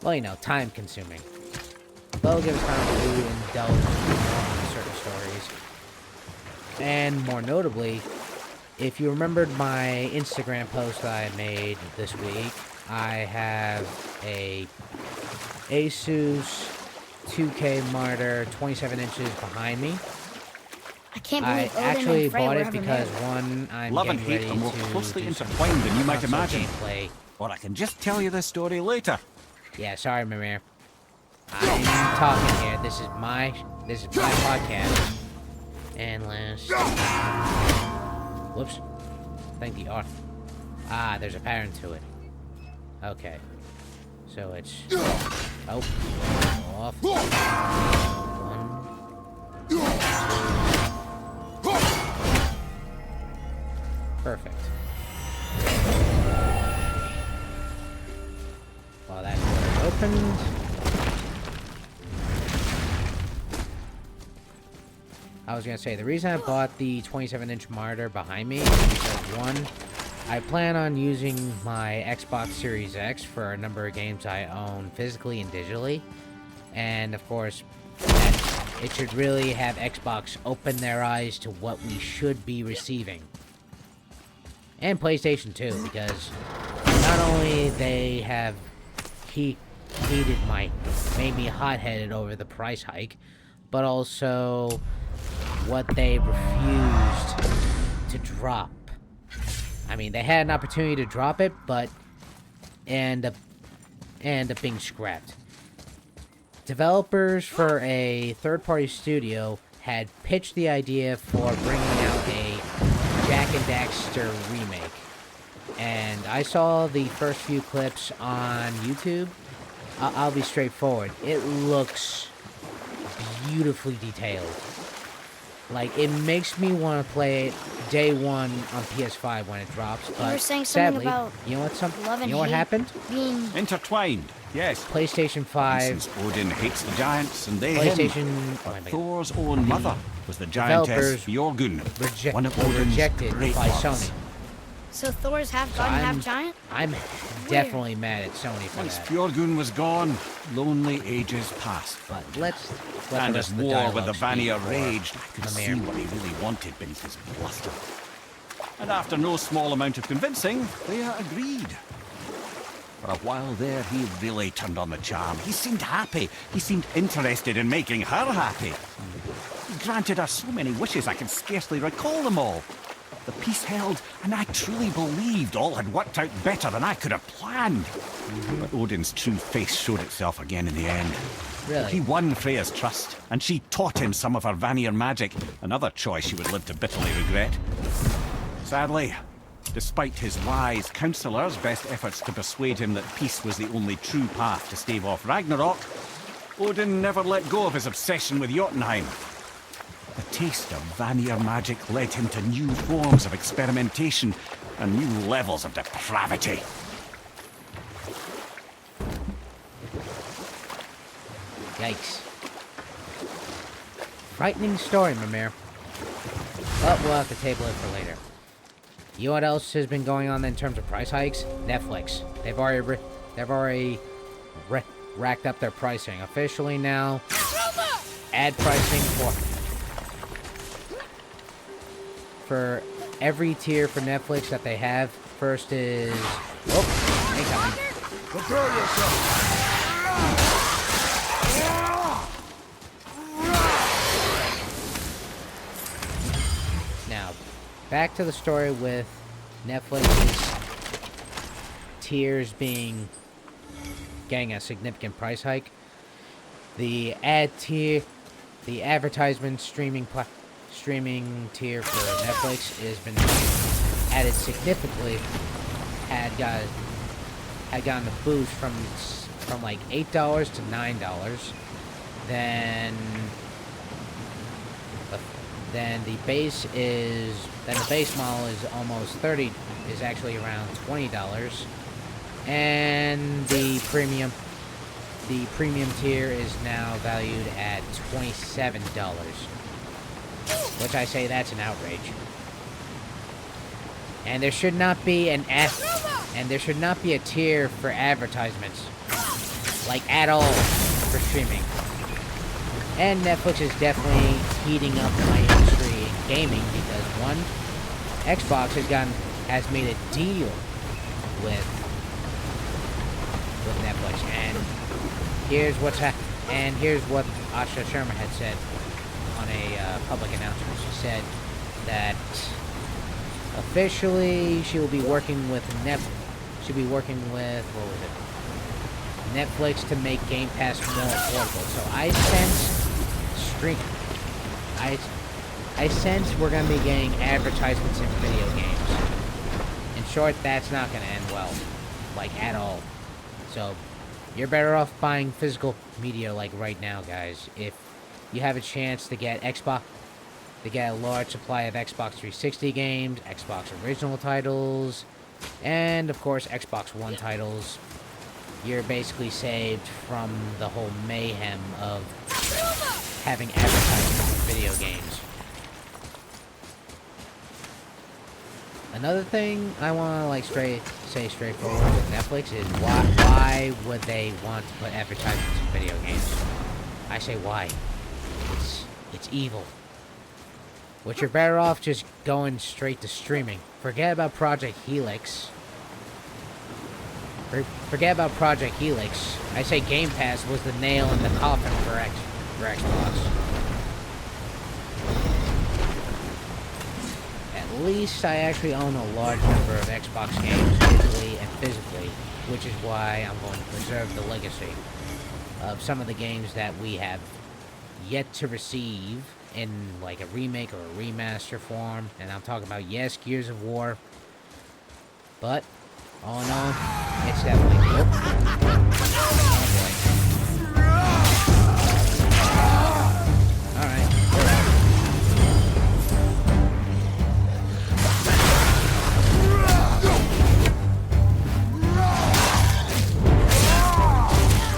well, you know, time-consuming. But it'll give us time to indulge more on certain stories. And more notably, if you remembered my Instagram post that I made this week, I have a Asus 2K monitor 27 inches behind me. I can't I believe Odin actually and Frey bought were it ever because, married. one, I'm Love and getting hate ready are more to closely do some intertwined than you might console imagine. gameplay. Or I can just tell you this story later. Yeah, sorry, Mimir. I'm talking here. This is my podcast. And last. Whoops. Thank the art. Ah, there's a pattern to it. Okay. So it's. Oh. Off. One. Perfect. While that door opened. I was gonna say, the reason I bought the 27-inch monitor behind me is because, one, I plan on using my Xbox Series X for a number of games I own physically and digitally. And, of course, that it should really have Xbox open their eyes to what we should be receiving. And PlayStation 2, because not only they have made me hot-headed over the price hike, but also what they refused to drop. I mean, they had an opportunity to drop it, but end up being scrapped. Developers for a third-party studio had pitched the idea for bringing out a Jak and Daxter remake. And I saw the first few clips on YouTube. I'll be straightforward. It looks beautifully detailed. Like, it makes me want to play it day one on PS5 when it drops. But were saying something sadly, about you know love and what hate happened? being Intertwined, yes. PlayStation 5. Since Odin hates the giants and they him. PlayStation. But oh my God. Thor's own mother was the giantess developers Bjorgun, one of were Odin's rejected great by loves. Sony. so Thor's half So god and I'm- half giant. I'm definitely mad at Sony for Once that. Bjorgun was gone, lonely ages passed. But let's let And the as rest of the war with the dialogue Vanir speak for raged, I could see Mimir. what he really wanted beneath his bluster. And after no small amount of convincing, Freya agreed. For a while there, he really turned on the charm. He seemed happy. He seemed interested in making her happy. He granted her so many wishes I can scarcely recall them all. The peace held, and I truly believed all had worked out better than I could have planned. But Odin's true face showed itself again in the end. Really? He won Freya's trust, and she taught him some of her Vanir magic, another choice he would live to bitterly regret. Sadly, despite his wise counselors' best efforts to persuade him that peace was the only true path to stave off Ragnarok, Odin never let go of his obsession with Jotunheim. The taste of Vanir magic led him to new forms of experimentation and new levels of depravity. Yikes. Frightening story, Mimir. But we'll have to table it for later. You know what else has been going on in terms of price hikes? Netflix. They've already racked up their pricing. Officially now, ad pricing for every tier for Netflix that they have. First is... Oh, incoming. Prepare yourself. Now, back to the story with Netflix's tiers getting a significant price hike. The ad tier, the advertisement streaming tier for Netflix has been added significantly. Had gotten the boost from like $8 to $9. Then the base model is almost $30, is actually around $20, and the premium tier is now valued at $27, which I say that's an outrage. And there should not be a tier for advertisements, like at all, for streaming. And Netflix is definitely heating up my industry in gaming because one, Xbox has made a deal with Netflix, and here's what Asha Sharma had said on a public announcement. She said that officially she will be working with Netflix to make Game Pass more affordable. So I sense we're going to be getting advertisements in video games. In short, that's not going to end well, like at all. So you're better off buying physical media like right now, guys. If you have a chance to get a large supply of Xbox 360 games, Xbox original titles, and of course Xbox One titles, you're basically saved from the whole mayhem of having advertisements in video games. Another thing I want to say straightforward with Netflix is why would they want to put advertisements in video games? I say why. It's evil. Which you're better off just going straight to streaming. Forget about Project Helix. I say Game Pass was the nail in the coffin for Xbox. At least I actually own a large number of Xbox games, digitally and physically, which is why I'm going to preserve the legacy of some of the games that we have yet to receive in like a remake or a remaster form. And I'm talking about, yes, Gears of War, but all in all, it's definitely good. Alright.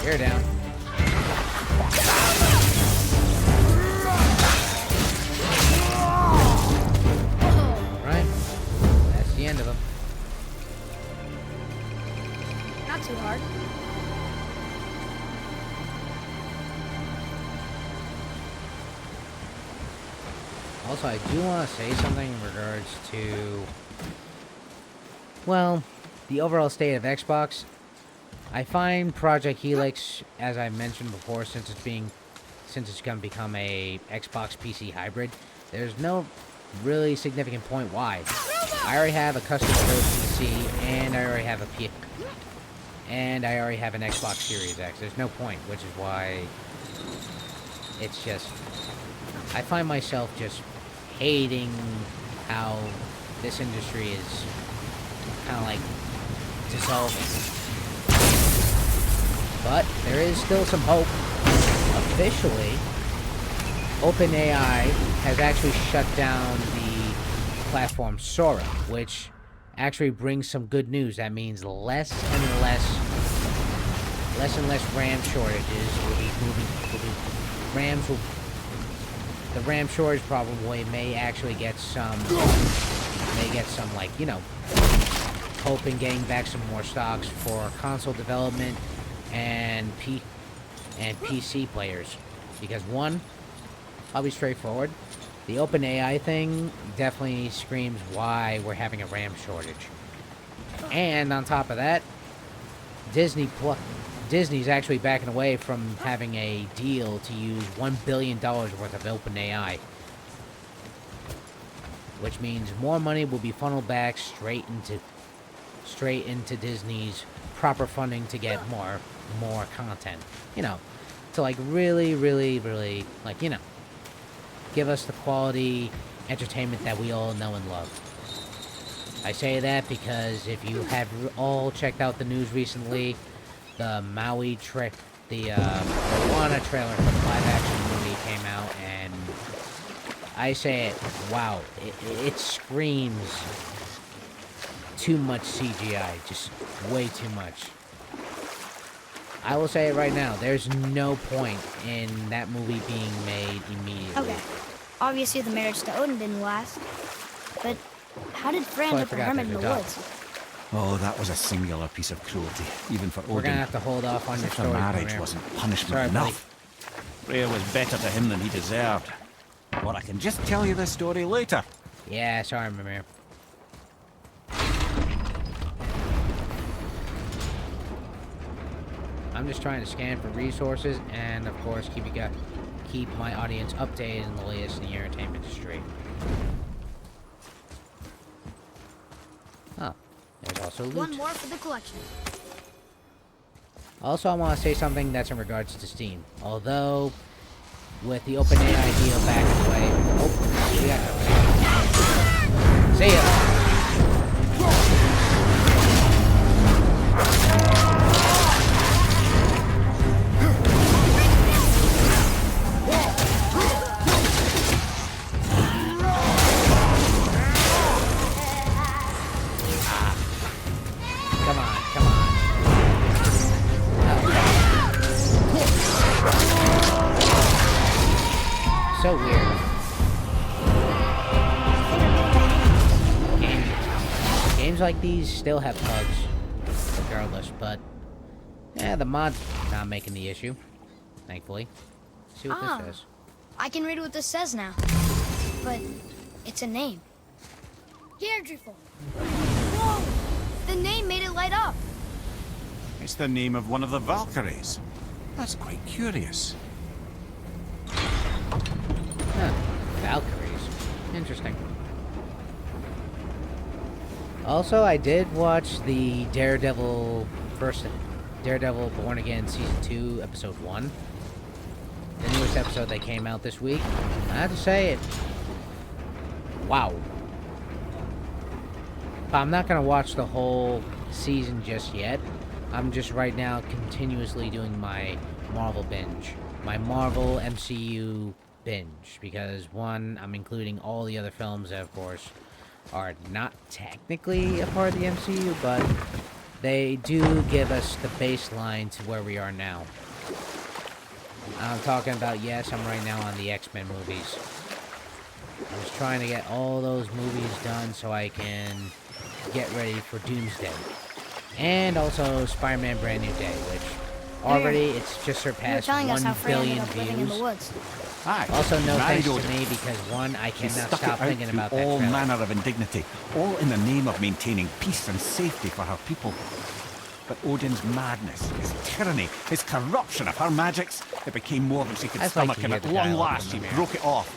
You're down. Right? That's the end of them. Not too hard. Also, I do want to say something in regards to, well, the overall state of Xbox. I find Project Helix, as I mentioned before, since it's going to become a Xbox PC hybrid, there's no really significant point why. I already have a custom-built PC, and I already have an Xbox Series X. There's no point, which is why it's just, I find myself just hating how this industry is kind of like dissolving. But there is still some hope. Officially, OpenAI has actually shut down the platform Sora, which actually brings some good news. That means less and less RAM shortages the RAM shortage problem may actually get some like, you know, hope in getting back some more stocks for console development and PC players. Because one, I'll be straightforward, the OpenAI thing definitely screams why we're having a RAM shortage. And on top of that, Disney's actually backing away from having a deal to use $1 billion worth of OpenAI. which means more money will be funneled back straight into Disney's proper funding to get more content. You know, to like really like, you know, give us the quality entertainment that we all know and love. I say that because if you have all checked out the news recently, the Moana trailer for the live-action movie came out, and I say it, wow, it screams too much CGI, just way too much. I will say it right now, there's no point in that movie being made immediately. Okay. Obviously the marriage to Odin didn't last. But how did Freya end up a hermit in the woods? Oh, that was a singular piece of cruelty, even for Odin. We're gonna have to hold off on your story. The marriage wasn't punishment enough. Freya was better to him than he deserved. Or I can just tell you this story later. Yeah, sorry, Mimir. I'm just trying to scan for resources and, of course, keep my audience updated in the latest in the entertainment industry. Oh, there's also loot. One more for the collection. Also, I want to say something that's in regards to Steam. Although, with the OpenAI deal back away... Oh, we got nothing. See ya! So weird. Games like these still have bugs, regardless, but yeah, the mod's not making the issue, thankfully. Let's see what this says. I can read what this says now, but it's a name. Deirdreful. Whoa! The name made it light up. It's the name of one of the Valkyries. That's quite curious. Huh. Valkyries. Interesting. Also, I did watch the Daredevil Born Again Season 2, Episode 1. The newest episode that came out this week. I have to say it. Wow. I'm not going to watch the whole season just yet. I'm just right now continuously doing my Marvel binge. My Marvel MCU binge. Because, one, I'm including all the other films that, of course, are not technically a part of the MCU, but they do give us the baseline to where we are now. I'm talking about, yes, I'm right now on the X-Men movies. I was trying to get all those movies done so I can get ready for Doomsday. And also Spider-Man Brand New Day, which already it's just surpassed 1 billion views. Aye. Also, no thanks to Odin. me because, one, I He cannot stuck stop it out thinking through about that all trailer. manner of indignity, all in the name of maintaining peace and safety for her people. But Odin's madness, his tyranny, his corruption of her magics, it became more than she could I'd like stomach, to and hear at the long dialogue last from she the broke it off.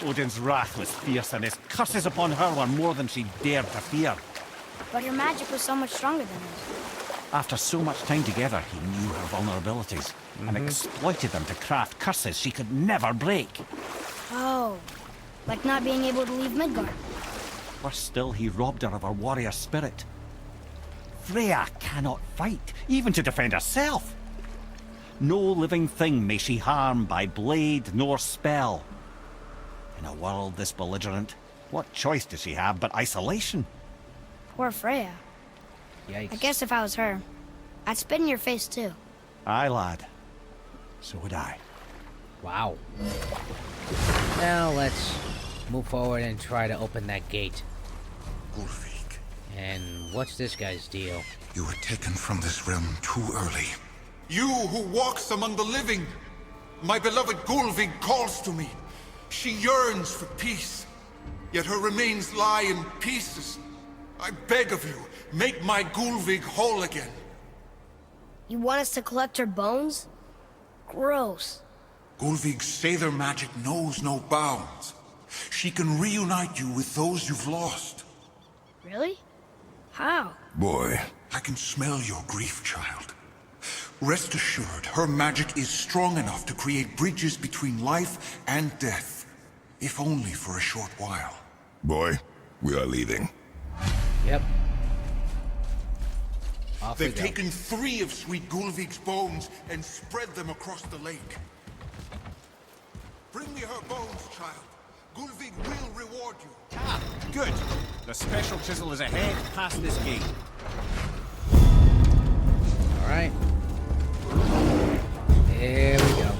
Odin's wrath was fierce, and his curses upon her were more than she dared to fear. But her magic was so much stronger than his. After so much time together, he knew her vulnerabilities, and exploited them to craft curses she could never break. Oh, like not being able to leave Midgard. Worse still, he robbed her of her warrior spirit. Freya cannot fight, even to defend herself. No living thing may she harm by blade nor spell. In a world this belligerent, what choice does she have but isolation? Poor Freya. Yikes. I guess if I was her, I'd spit in your face too. Aye, lad. So would I. Wow. Now let's move forward and try to open that gate. Gulvik, And what's this guy's deal? you were taken from this realm too early. You who walks among the living! My beloved Gulvik calls to me. She yearns for peace, yet her remains lie in pieces. I beg of you, make my Gulvik whole again. You want us to collect her bones? Gross. Gulvik's Sather magic knows no bounds. She can reunite you with those you've lost. Really? How? Boy, I can smell your grief, child. Rest assured, her magic is strong enough to create bridges between life and death, if only for a short while. boy, we are leaving. Yep. Off we They've go. taken 3 of Sweet Gulvig's bones and spread them across the lake. Bring me her bones, child. Gulvig will reward you. Ah, good. The special chisel is ahead past this gate. All right. Here we go.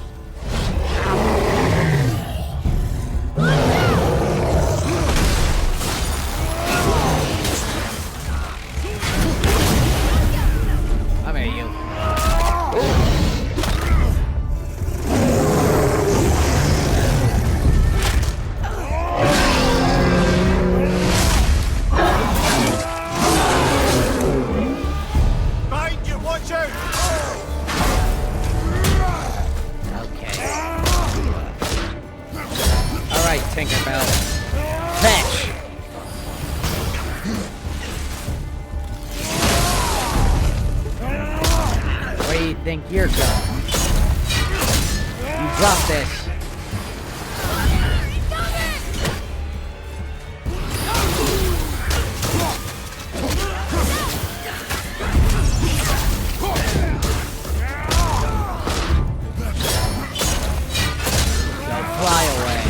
I'm at you. Behind you, watch out! Okay. All right, Tinkerbell. Fetch. Where do you think you're going? You drop this. Go fly away.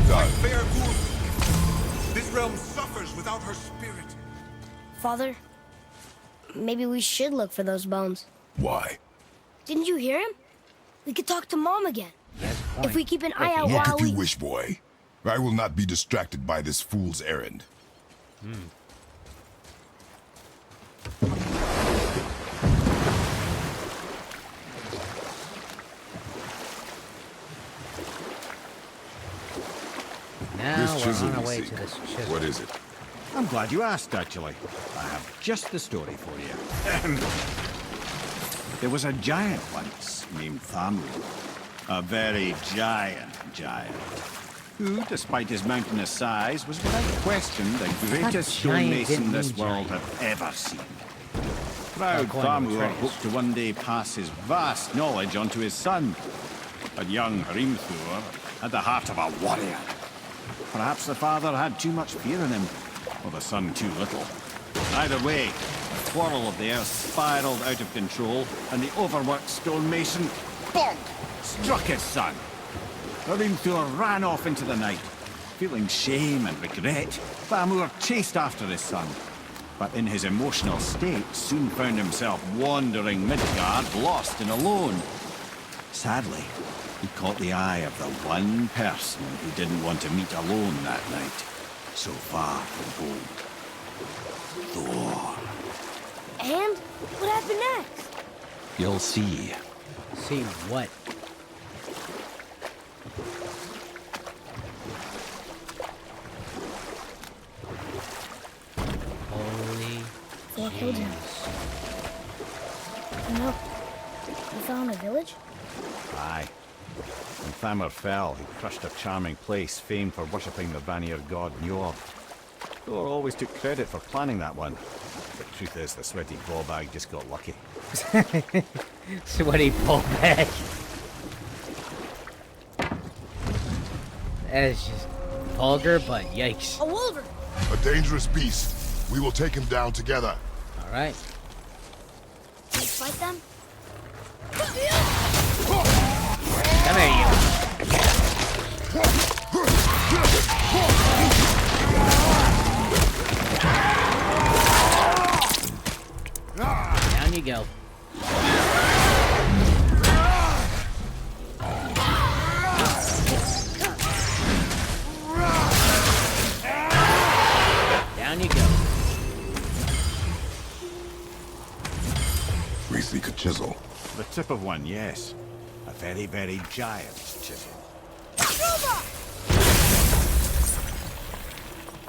My fair Gulvig. This realm suffers without her spirit. Father, maybe we should look for those bones. Why? Didn't you hear him? We could talk to Mom again. Yes, point. If we keep an eye out Look while if you we... wish, boy. I will not be distracted by this fool's errand. Now This we're chisel on our you way seek. to this chisel. What is it? I'm glad you asked, actually. I have just the story for you. There was a giant once named Thamur. A very giant, who, despite his mountainous size, was without question the greatest giant stonemason didn't this mean world giant. had ever seen. Proud According to the Thamur trace. hoped to one day pass his vast knowledge onto his son. But young Hrimthur had the heart of a warrior. Perhaps the father had too much fear in him, or the son too little. Either way, the quarrel of theirs spiraled out of control, and the overworked stonemason, bonk, struck his son. Hrimthur ran off into the night. Feeling shame and regret, Thamur chased after his son. But in his emotional state, soon found himself wandering Midgard, lost and alone. Sadly, he caught the eye of the one person who didn't want to meet alone that night, so far from home. Thor. And what happened next? You'll see. See what? Holy Thor killed him. jeez. No. We found a village? Aye. When Thamur fell, he crushed a charming place famed for worshipping the Vanir god Njord. Thor always took credit for planning that one. But the truth is, the sweaty ballbag just got lucky. Sweaty pull back. That is just vulgar, but yikes. A wolverine! A dangerous beast. We will take him down together. All right. Can we fight them? Come here, you. Down you go. Down you go. We seek a chisel. The tip of one, yes. A very, very giant chisel.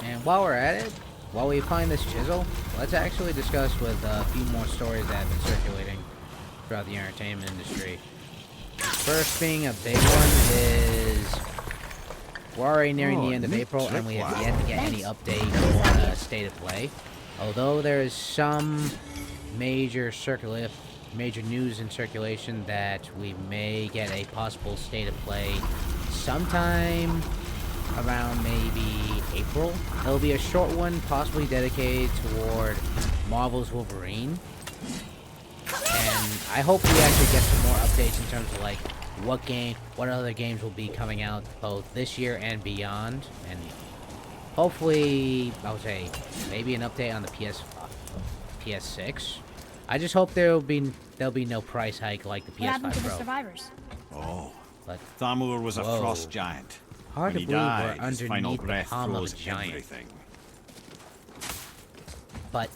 And while we're at it, while we find this chisel, let's actually discuss with a few more stories that have been circulating throughout the entertainment industry. First being a big one is We're already nearing the end of April, and we have yet to get any update on State of Play. Although there is some major news in circulation that we may get a possible State of Play sometime around maybe April. It'll be a short one, possibly dedicated toward Marvel's Wolverine. And I hope we actually get some more updates in terms of like what other games will be coming out both this year and beyond. And hopefully, I would say, maybe an update on the PS6. I just hope there'll be no price hike like the PS5 What happened to Pro. the survivors? Oh, But Thamur was a Whoa. frost giant. hard to When he believe died, we're his final underneath the breath palm of a froze giant. everything. But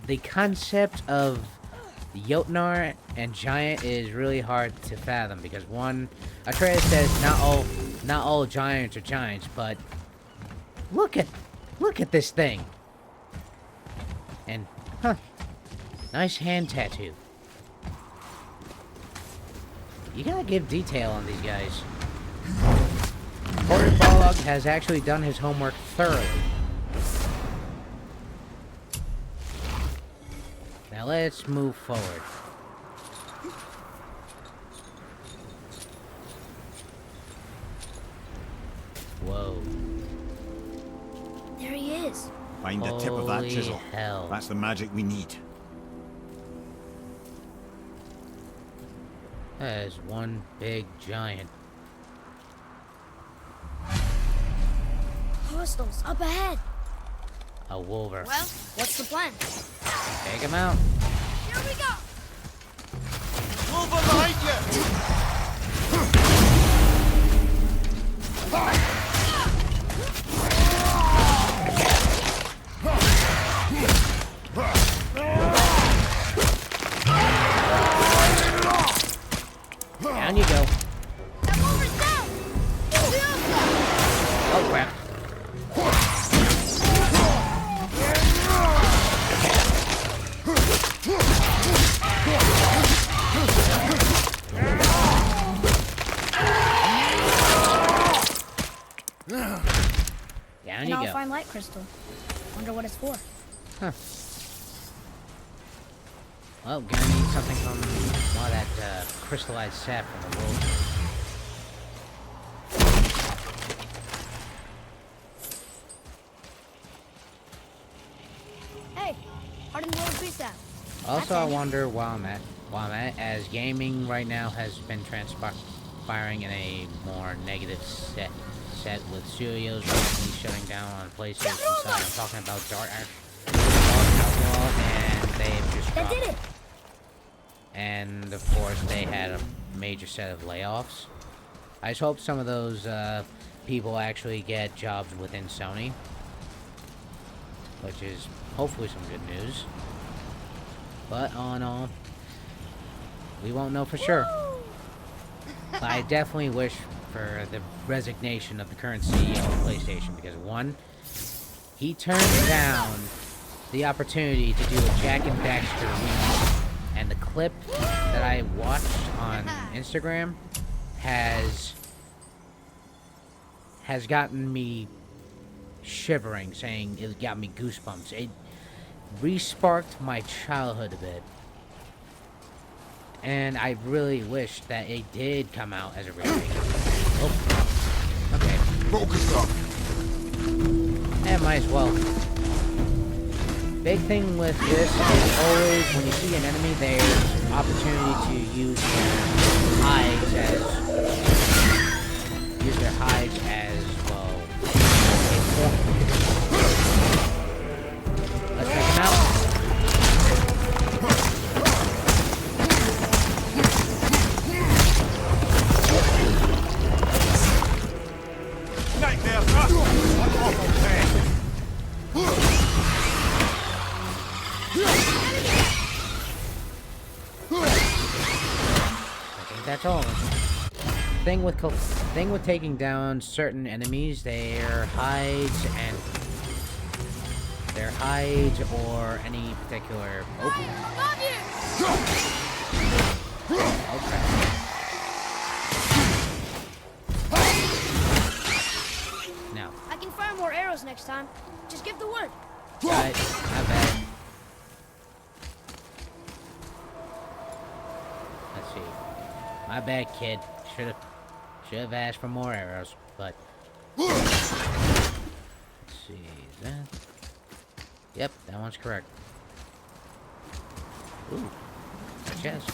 the concept of Jotnar and giant is really hard to fathom because one, Atreus says not all giants are giants, but look at this thing. And nice hand tattoo. You gotta give detail on these guys. Porter Balog has actually done his homework thoroughly. Now let's move forward. Whoa. There he is. Find the tip of that Holy chisel. hell. That's the magic we need. That is one big giant. Hostiles up ahead. A wolver. Well, what's the plan? Take him out. Here we go. Wolver behind you! Down you go. That wolver's down. Oh crap. Down And you I'll go. find light crystal. Wonder what it's for. Huh. Well, gonna need something from all that crystallized sap from the world. Hey, Hardened World Peace out. Also, I wonder while I'm at, as gaming right now has been transpiring in a more negative set with studios recently shutting down on PlayStation side. I'm talking about Dark Outlaw, and they've just That did dropped. it. And of course, they had a major set of layoffs. I just hope some of those people actually get jobs within Sony, which is hopefully some good news. But all in all, we won't know for sure. But I definitely wish for the resignation of the current CEO of PlayStation because one, he turned down the opportunity to do a Jak and Daxter remake, and the clip that I watched on Instagram has gotten me shivering, saying it got me goosebumps. It re-sparked my childhood a bit. And I really wish that it did come out as a remake. Oh. Okay. Focus up. Yeah, might as well. Big thing with this is always when you see an enemy, there's opportunity to use their hides as well. Let's take him out. Nightmare thrust! Awful pain! I think that's all. Thing with taking down certain enemies, their hides or any particular. Oh. Okay. arrows next time. Just give the word. Right, not bad. Let's see. My bad, kid. Should have asked for more arrows, but let's see. Is that? Yep, that one's correct. Ooh, a chest.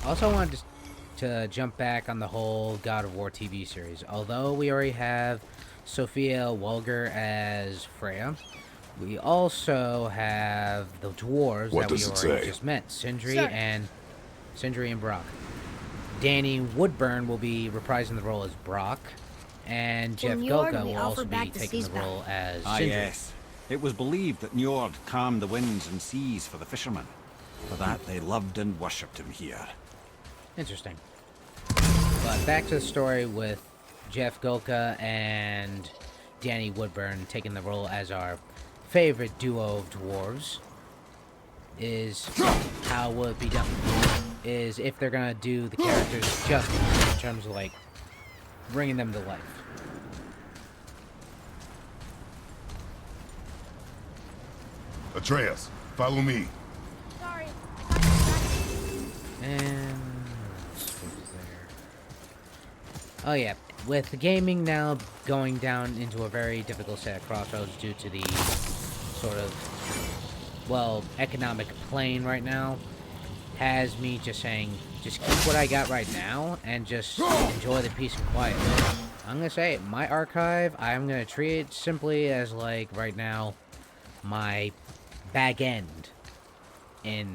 Also wanted to jump back on the whole God of War TV series. Although we already have Sophia Walger as Freya, we also have the dwarves What that we does it already say? just met, Sindri Sir. and Brock. Danny Woodburn will be reprising the role as Brock, and Jeff Njord Golka will be will also offered be back to taking the Seasbound. role as Ah, Sindri. yes. It was believed that Njord calmed the winds and seas for the fishermen. For that, they loved and worshipped him here. Interesting. But back to the story with Jeff Golka and Danny Woodburn taking the role as our favorite duo of dwarves. Is how will it be done? Is if they're gonna do the characters justice in terms of like bringing them to life. Atreus, follow me. Sorry. And what was there? Oh yeah, with the gaming now going down into a very difficult set of crossroads due to the sort of, well, economic plane right now, has me just saying, just keep what I got right now and just enjoy the peace and quiet. I'm gonna say it, my archive, I'm gonna treat it simply as like right now my back end in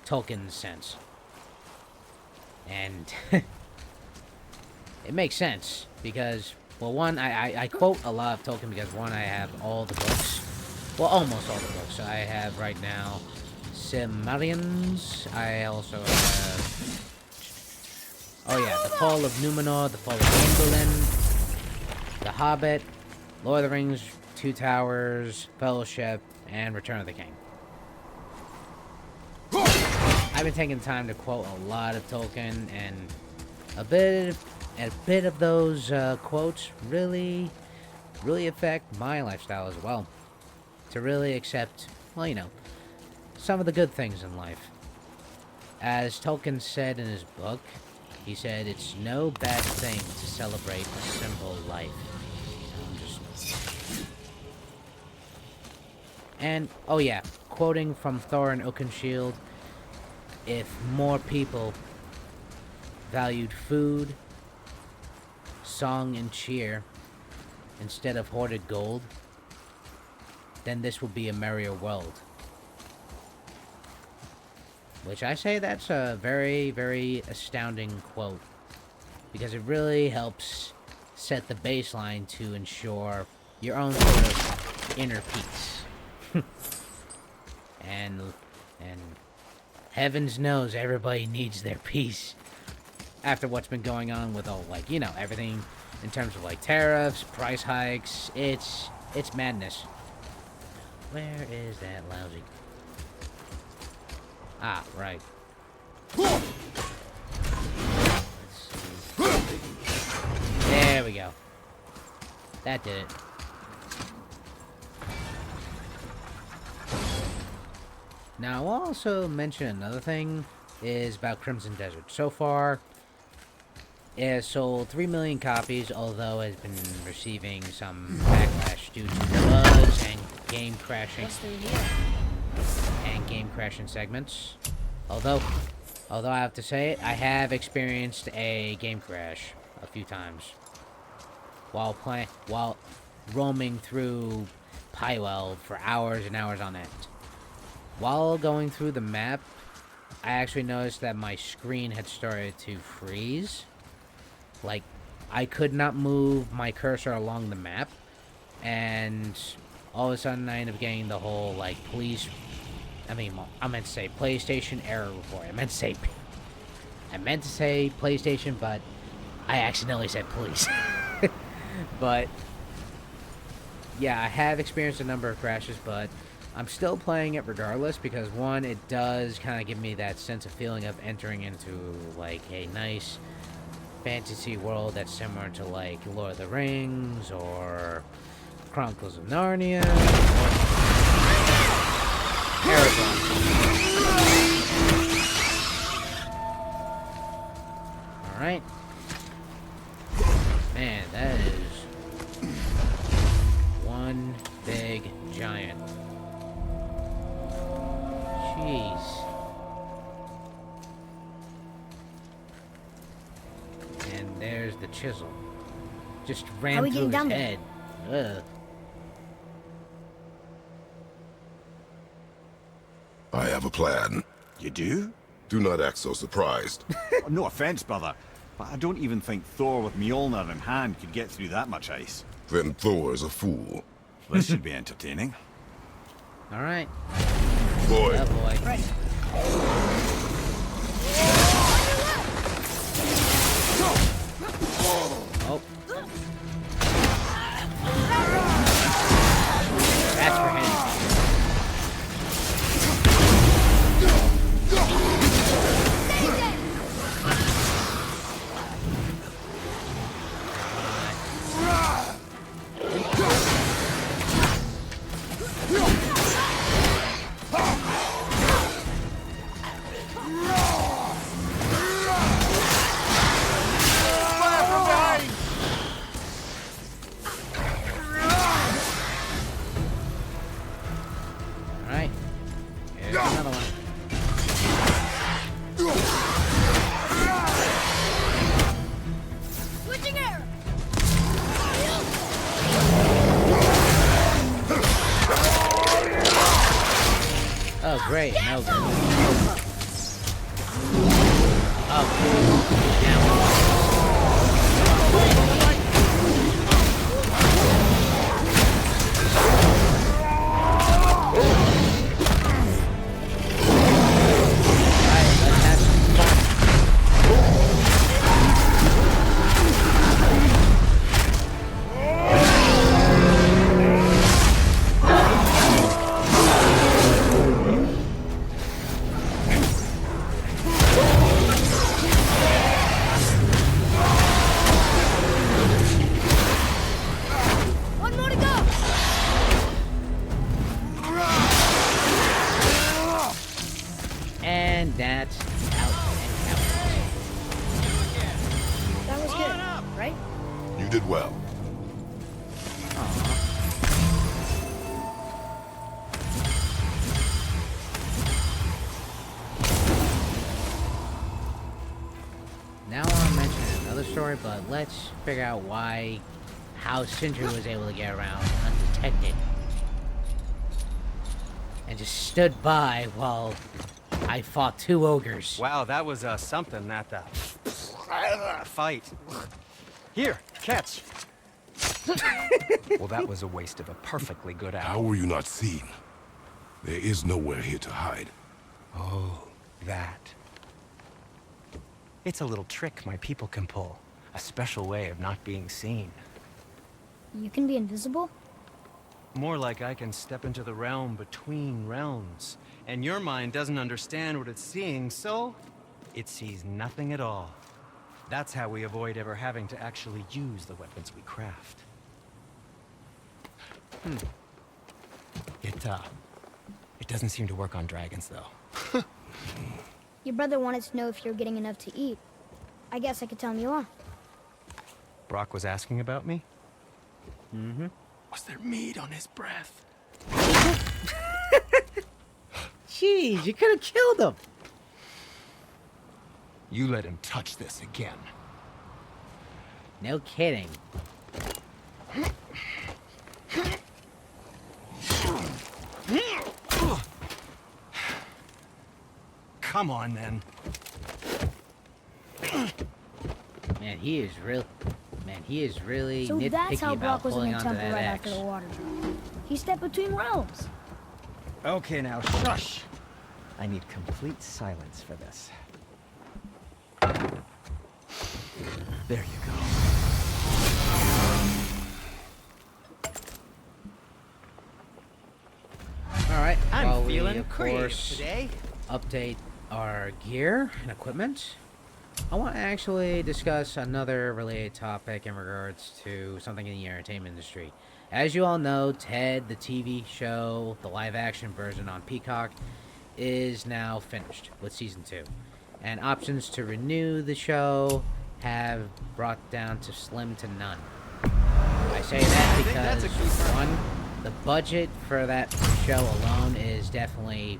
Tolkien's sense. And it makes sense because, well, one, I quote a lot of Tolkien because, one, I have all the books. Well, almost all the books. I have right now Silmarillions. I also have, oh yeah, The Fall of Numenor, The Fall of Gondolin, The Hobbit, Lord of the Rings, Two Towers, Fellowship, and Return of the King. I've been taking time to quote a lot of Tolkien, and a bit of those quotes really affect my lifestyle as well. To really accept, well, you know, some of the good things in life. As Tolkien said in his book, he said, "It's no bad thing to celebrate a simple life." And, oh yeah, quoting from Thorin Oakenshield, if more people valued food, song, and cheer instead of hoarded gold, then this would be a merrier world. Which I say that's a very, very astounding quote, because it really helps set the baseline to ensure your own sort of inner peace. and heavens knows everybody needs their peace after what's been going on with all, like, you know, everything in terms of like tariffs, price hikes. It's madness. Where is that lousy? Ah, right. Let's see. There we go. That did it. Now, I'll also mention another thing is about Crimson Desert. So far, it has sold 3 million copies, although it has been receiving some backlash due to bugs and game crashing. What's through here? And game crashing segments. Although I have to say it, I have experienced a game crash a few times while roaming through Pywell for hours and hours on end. While going through the map, I actually noticed that my screen had started to freeze. Like, I could not move my cursor along the map, and all of a sudden I ended up getting the whole, like, I meant to say PlayStation error report. I meant to say PlayStation, but I accidentally said police. But yeah, I have experienced a number of crashes, but I'm still playing it regardless because, one, it does kind of give me that sense of feeling of entering into, like, a nice fantasy world that's similar to, like, Lord of the Rings or Chronicles of Narnia. Alright. Man, that is one big giant. Jeez. And there's the chisel. Just ran How we through getting his down head. Ugh. I have a plan. You do? Do not act so surprised. No offense, brother, but I don't even think Thor with Mjolnir in hand could get through that much ice. Then Thor is a fool. This should be entertaining. Alright. Boy, Oh boy. Oh. That's for him. Alright. Here's another one. Switching air! Oh, great. No good. Oh, now. Alright, let's have some fun. One more to go! And that's out and out. That was good, right? you did well. Now I'm mentioning another story, but let's figure out how Sindri was able to get around undetected. And just stood by while I fought two ogres. Wow, that was something, that fight. Here, catch. Well, that was a waste of a perfectly good How hour. were you not seen? There is nowhere here to hide. Oh, that. It's a little trick my people can pull. A special way of not being seen. You can be invisible? More like I can step into the realm between realms. And your mind doesn't understand what it's seeing, so it sees nothing at all. That's how we avoid ever having to actually use the weapons we craft. It doesn't seem to work on dragons, though. Your brother wanted to know if you're getting enough to eat. I guess I could tell him you are. Brock was asking about me? Mm-hmm. Was there meat on his breath? Jeez, you could have killed him. You let him touch this again. No kidding. Come on, then. Man, he is really So that's nitpicky how about Brock was in pulling the onto temple that right axe. after the water drop. He stepped between realms. Okay, now shush. I need complete silence for this. There you go. of course, update our gear and equipment, I want to actually discuss another related topic in regards to something in the entertainment industry. As you all know, Ted, the TV show, the live-action version on Peacock, is now finished with Season 2. And options to renew the show have brought down to slim to none. I say that because, one, the budget for that show alone is definitely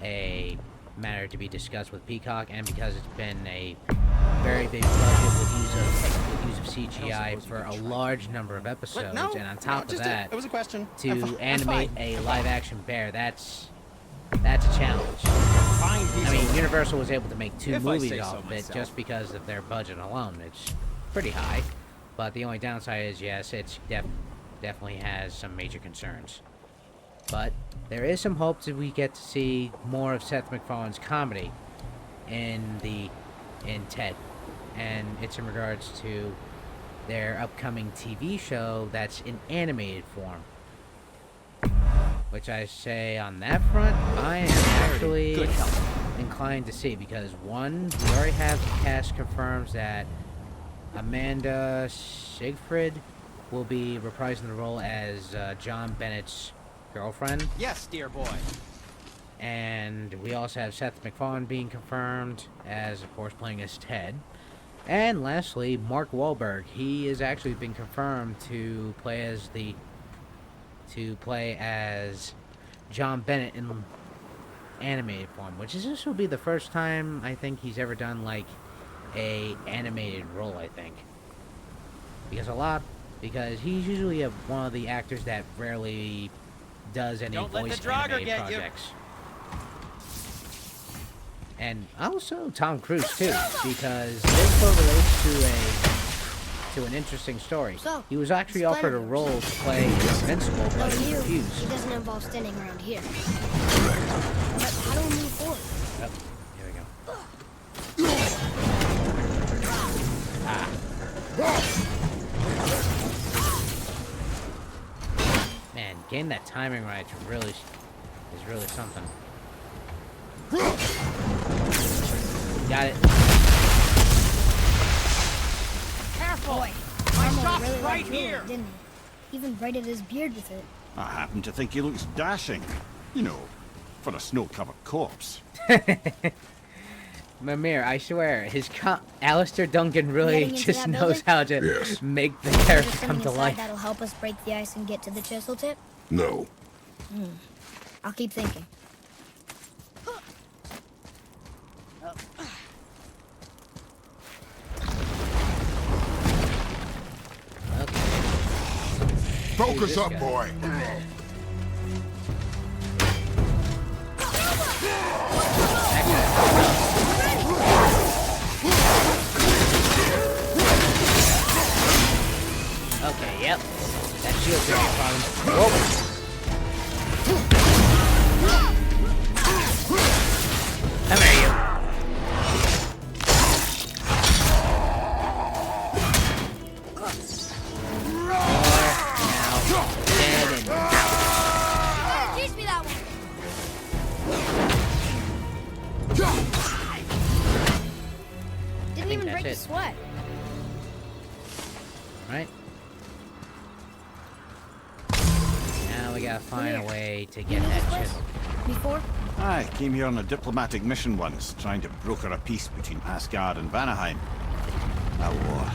a matter to be discussed with Peacock, and because it's been a very big budget with use of CGI for a large number of episodes, and on top of that, it was a question. To animate a live-action bear, that's a challenge. I mean, Universal was able to make 2 movies off of it just because of their budget alone. It's pretty high, but the only downside is, yes, it's definitely has some major concerns. But there is some hopes that we get to see more of Seth MacFarlane's comedy in Ted, and it's in regards to their upcoming TV show that's in animated form. Which I say on that front, I am actually inclined to see, because one, we already have the cast confirms that Amanda Seyfried will be reprising the role as John Bennett's girlfriend. Yes, dear boy. And we also have Seth MacFarlane being confirmed as, of course, playing as Ted. And lastly, Mark Wahlberg. He has actually been confirmed to play as John Bennett in animated form, which is this will be the first time I think he's ever done like a animated role. I think because he's usually one of the actors that rarely does any voice animated projects. And also Tom Cruise too, because this relates to an interesting story. So, he was actually offered a role to play Invincible, but he refused. It doesn't involve standing around here. But how do we move forward? Oh, here we go. Man, getting that timing right is really something. Got it. Careful! Boy, my shop's really right here! Didn't he? Even braided his beard with it. I happen to think he looks dashing. You know, for a snow-covered corpse. Mimir, I swear, Alistair Duncan really just knows how to make the character come to life. That'll help us break the ice and get to the chisel tip? No. I'll keep thinking. Focus up, boy. Okay, yep. That shield's gonna be a problem. Whoa. Come here, you. Teach me that one. Didn't even break a sweat. Right? Now we gotta find a way to get that chisel. Before? I came here on a diplomatic mission once, trying to broker a peace between Asgard and Vanaheim. That war.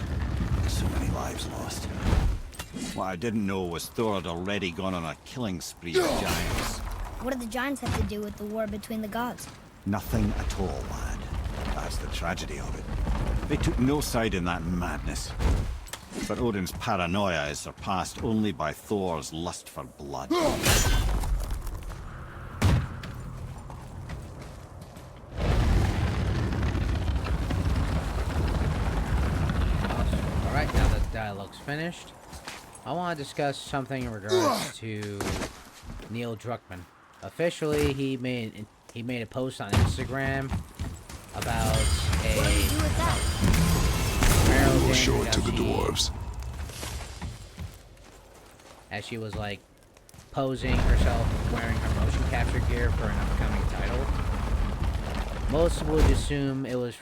So many lives lost. What I didn't know was Thor had already gone on a killing spree of giants. What did the giants have to do with the war between the gods? Nothing at all, lad. That's the tragedy of it. They took no side in that madness. But Odin's paranoia is surpassed only by Thor's lust for blood. Alright, now that the dialogue's finished, I want to discuss something in regards to Neil Druckmann. Officially, he made a post on Instagram about We'll show it to the dwarves. as she was like posing herself wearing her motion capture gear for an upcoming title. Most would assume it was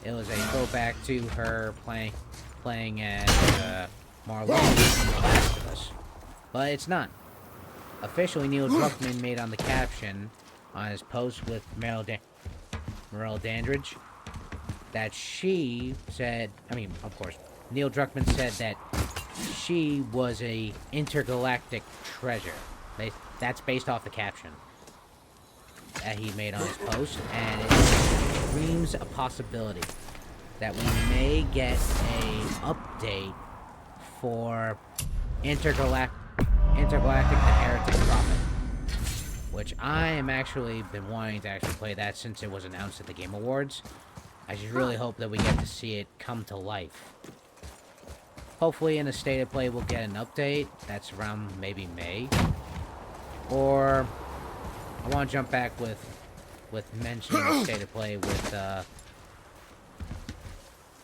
a throwback to her playing as Marlene from The Last of Us, but it's not. Officially, Neil Druckmann made on the caption on his post with Merle Dandridge that she said, of course, Neil Druckmann said that she was a intergalactic treasure. That's based off the caption that he made on his post, and it screams a possibility that we may get a update for Intergalactic the Heretic Prophet, which I am actually been wanting to actually play that since it was announced at the Game Awards. I just really hope that we get to see it come to life. Hopefully in a State of Play we'll get an update that's around maybe May. Or I want to jump back with mentioning the State of Play with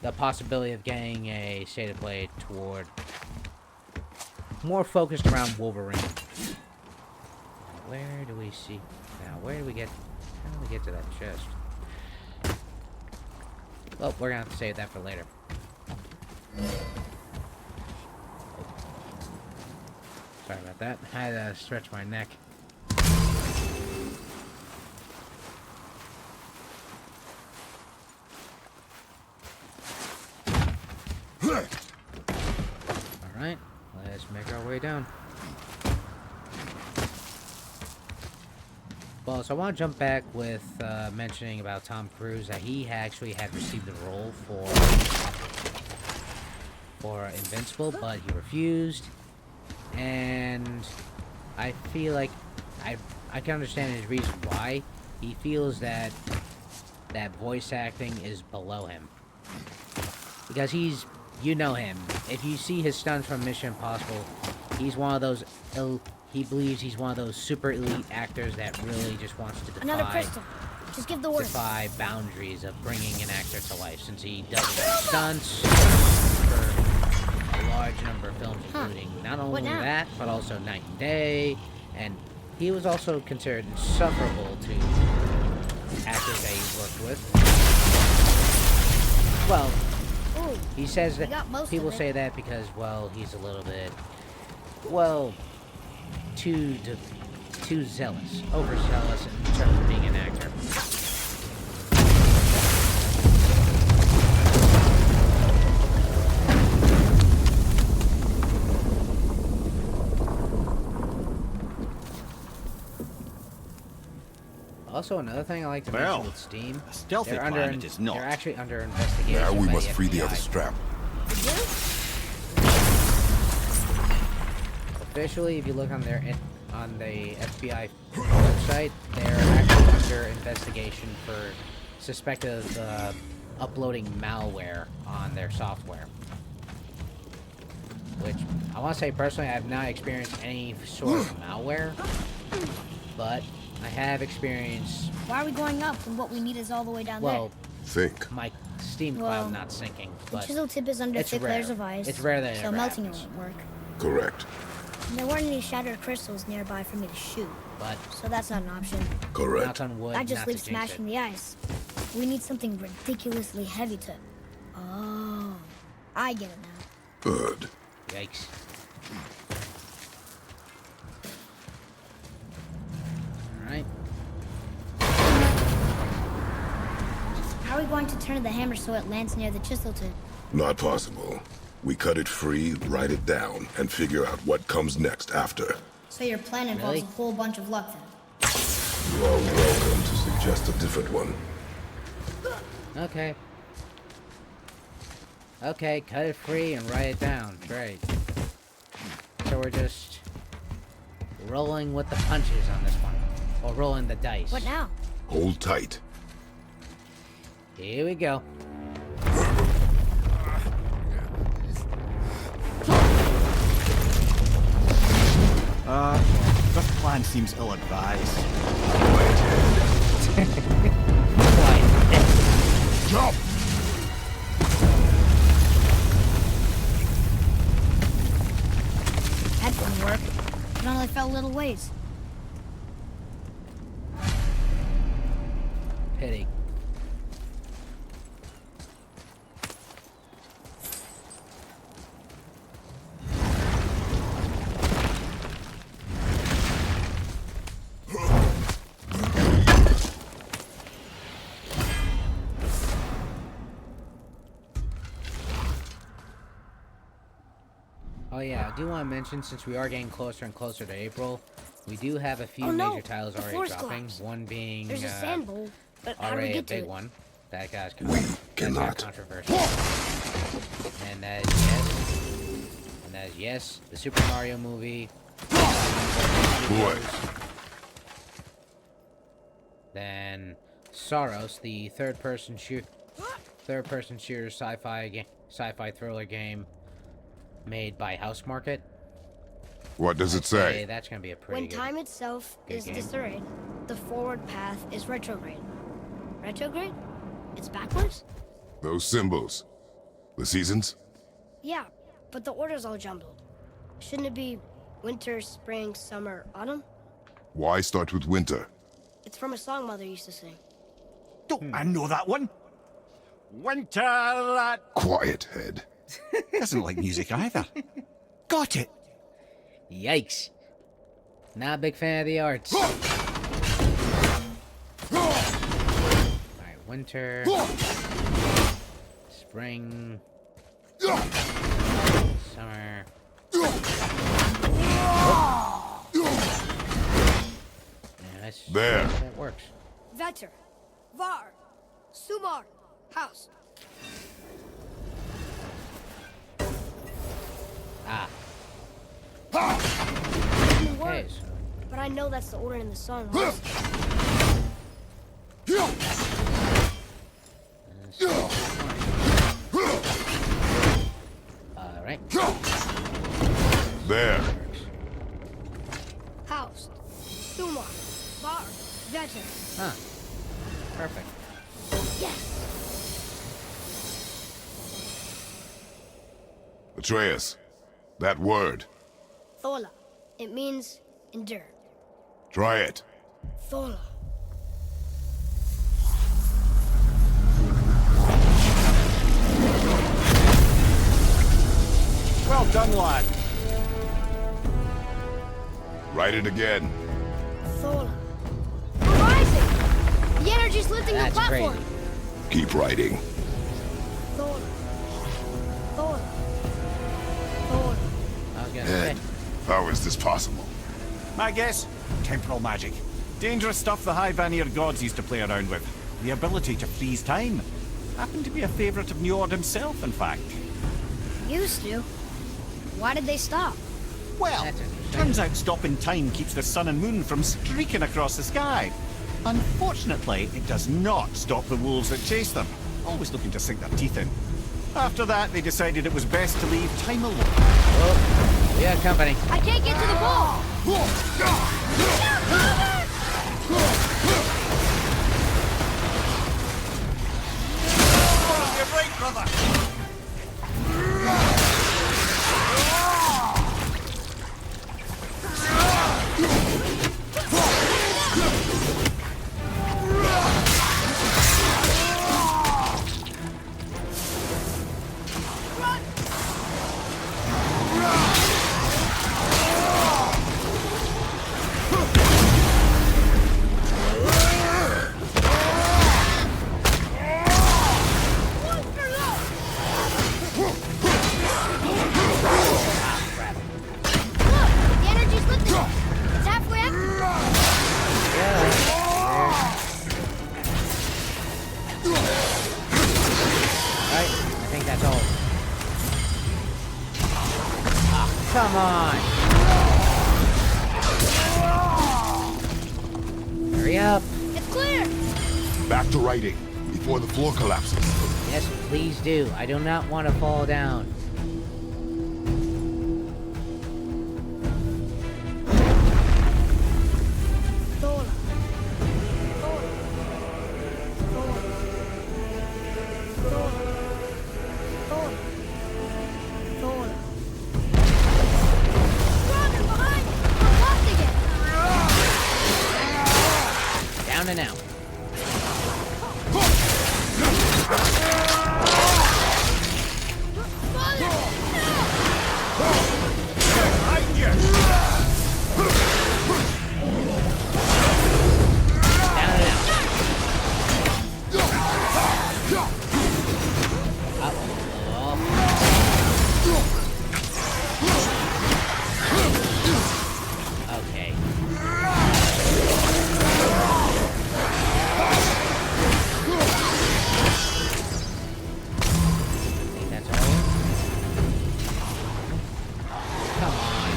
the possibility of getting a State of Play toward more focused around Wolverine. Where do we see now? How do we get to that chest? Well, we're gonna have to save that for later. Sorry about that. I had to stretch my neck. Alright, let's make our way down. Well, so I want to jump back with mentioning about Tom Cruise that he actually had received the role for Invincible, but he refused. And I feel like I can understand his reason why. He feels that voice acting is below him. Because you know him. If you see his stunts from Mission Impossible, he's one of those he believes he's one of those super elite actors that really just wants to Another crystal. Just give the word. Defy boundaries of bringing an actor to life, since he does stunts for a large number of films, including not only that, but also Night and Day, and he was also considered insufferable to actors that he worked with. Well, he says that people say that because, well, he's a little bit, well, too zealous, overzealous in terms of being an actor. Also, another thing I like to mention with Steam, stealthy planet is not. They're actually under investigation. Now we by must the free the FBI. other strap. Officially, if you look on the FBI website, they're actually under investigation for suspect of uploading malware on their software. Which, I want to say personally, I have not experienced any sort of malware, but I have experienced... Why are we going up when what we need is all the way down there? Think. My Steam cloud not syncing, but... The chisel tip is under thick layers of ice. It's rare that it so ever melting happens. it won't work. Correct. And there weren't any shattered crystals nearby for me to shoot. But... So that's not an option. Correct. Knock on wood, That just not leaves to jinx smashing it. the ice. We need something ridiculously heavy to... Oh, I get it now. Good. Yikes. Alright. How are we going to turn the hammer so it lands near the chisel tip? Not possible. We cut it free, write it down, and figure out what comes next after. So your plan involves a whole bunch of luck then? You are welcome to suggest a different one. Okay. Okay, cut it free and write it down. Great. So we're just rolling with the punches on this one. Or rolling the dice. What now? Hold tight. Here we go. This plan seems ill-advised. Jump! That didn't work. It only fell a little little ways. Pity. Oh yeah, I do want to mention, since we are getting closer and closer to April, we do have a few Oh, no. major titles The already floor's dropping. collapsed. One being There's a sand bowl, but how do we already a get to big it? one. That guy's cannot. controversial. And that is yes. And that is yes. The Super Mario movie. Boy. Then Soros, the third-person shooter sci-fi thriller game made by House Market. What does it say? That's gonna be a pretty When good time itself is game. disarrayed, the forward path is retrograde. Retrograde? It's backwards? Those symbols. The seasons? Yeah, but the order's all jumbled. Shouldn't it be winter, spring, summer, autumn? Why start with winter? It's from a song Mother used to sing. Don't I know that one? Winter. Quiet, Head. Doesn't like music either. Got it. Yikes. Not a big fan of the arts. Alright, winter. Spring. Summer. Yeah, There. That works. Vetter, Var, Sumar, House. Ah. New Okay, words, so but I know that's the order in the song. Right? Alright. There. House, Sumar, Var, Vetter. Huh. Perfect. Yes. Atreus. That word. Thola. It means endure. Try it. Thola. Well done, lad. Write it again. Thola. We're rising! The energy's lifting That's the platform. crazy. Keep writing. Thola. Thola. Thola. I was gonna Head. say. How is this possible? My guess? Temporal magic. Dangerous stuff the High Vanir gods used to play around with. The ability to freeze time. Happened to be a favourite of Njord himself, in fact. Used to. Why did they stop? Well, That's interesting. turns out stopping time keeps the sun and moon from streaking across the sky. Unfortunately, it does not stop the wolves that chase them, always looking to sink their teeth in. After that, they decided it was best to leave time alone. Oh, we got company. I can't get to the ball! You're right, brother! The energy's lifting. It's halfway up. Alright, I think that's all. Ah, come on! Hurry up! It's clear. Back to writing. Before the floor collapses. Yes, please do. I do not want to fall down. Thola. Thola. Thola. Thola. Thola. Thola. Stronger behind! We're locked again! Down and out. Okay. Think that's all? Come on.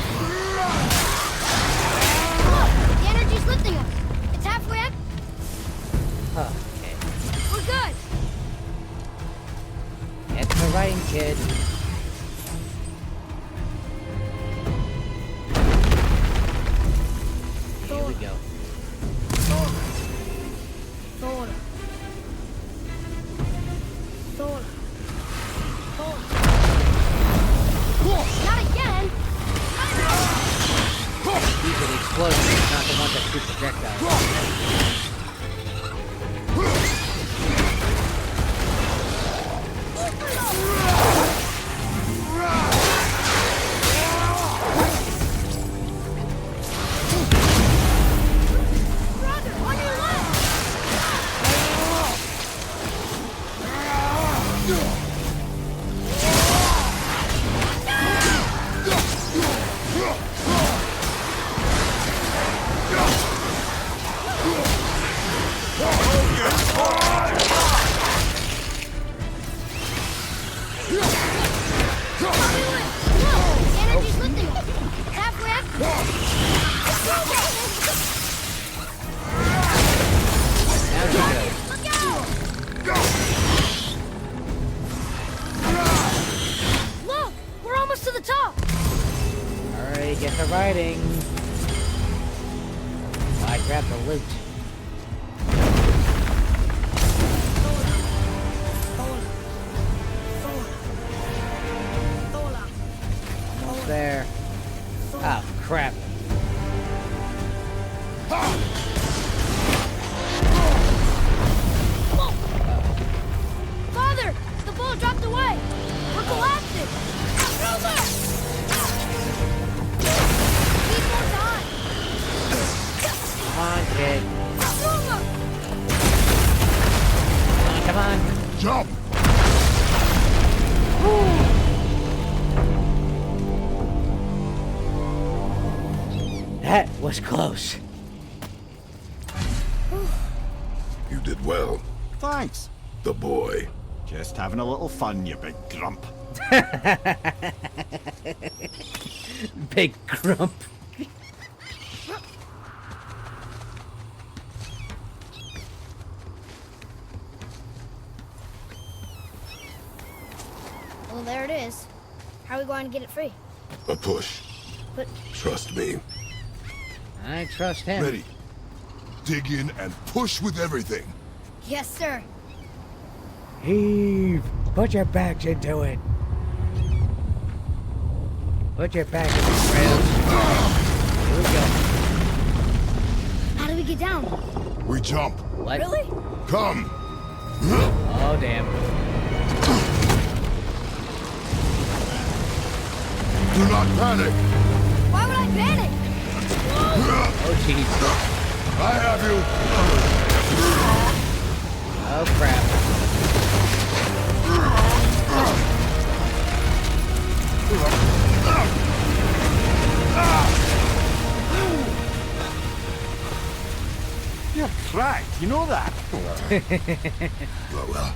Look, the energy's lifting us. It's halfway up. Okay. We're good. Get to the writing, kid. Here we go. Thor. Thor. Thor. Not again. These are the explosions, not the ones that shoot projectiles. Brother, on your left. Look, the energy's lifting us. It's halfway up. Now we go. Look out! Look, we're almost to the top. Alright, get the writing. I grabbed the loot. Almost there. Oh, crap. Father, the ball dropped away. We're collapsing. Rover! Need more time. Come on, kid. Rover! Come on. Jump! That was close. You did well. Thanks. The boy. Just having a little fun, you big grump. Big grump. Well, there it is. How are we going to get it free? A push. But Trust me. I trust him. Ready. Dig in and push with everything. yes, sir. Heave. Put your backs into it. Put your back in the rails. Here we go. How do we get down? We jump. What? Really? Come. Oh, damn. Do not panic. Why would I panic? Oh, jeez. I have you. Oh, crap. You're cracked, you know that? Well.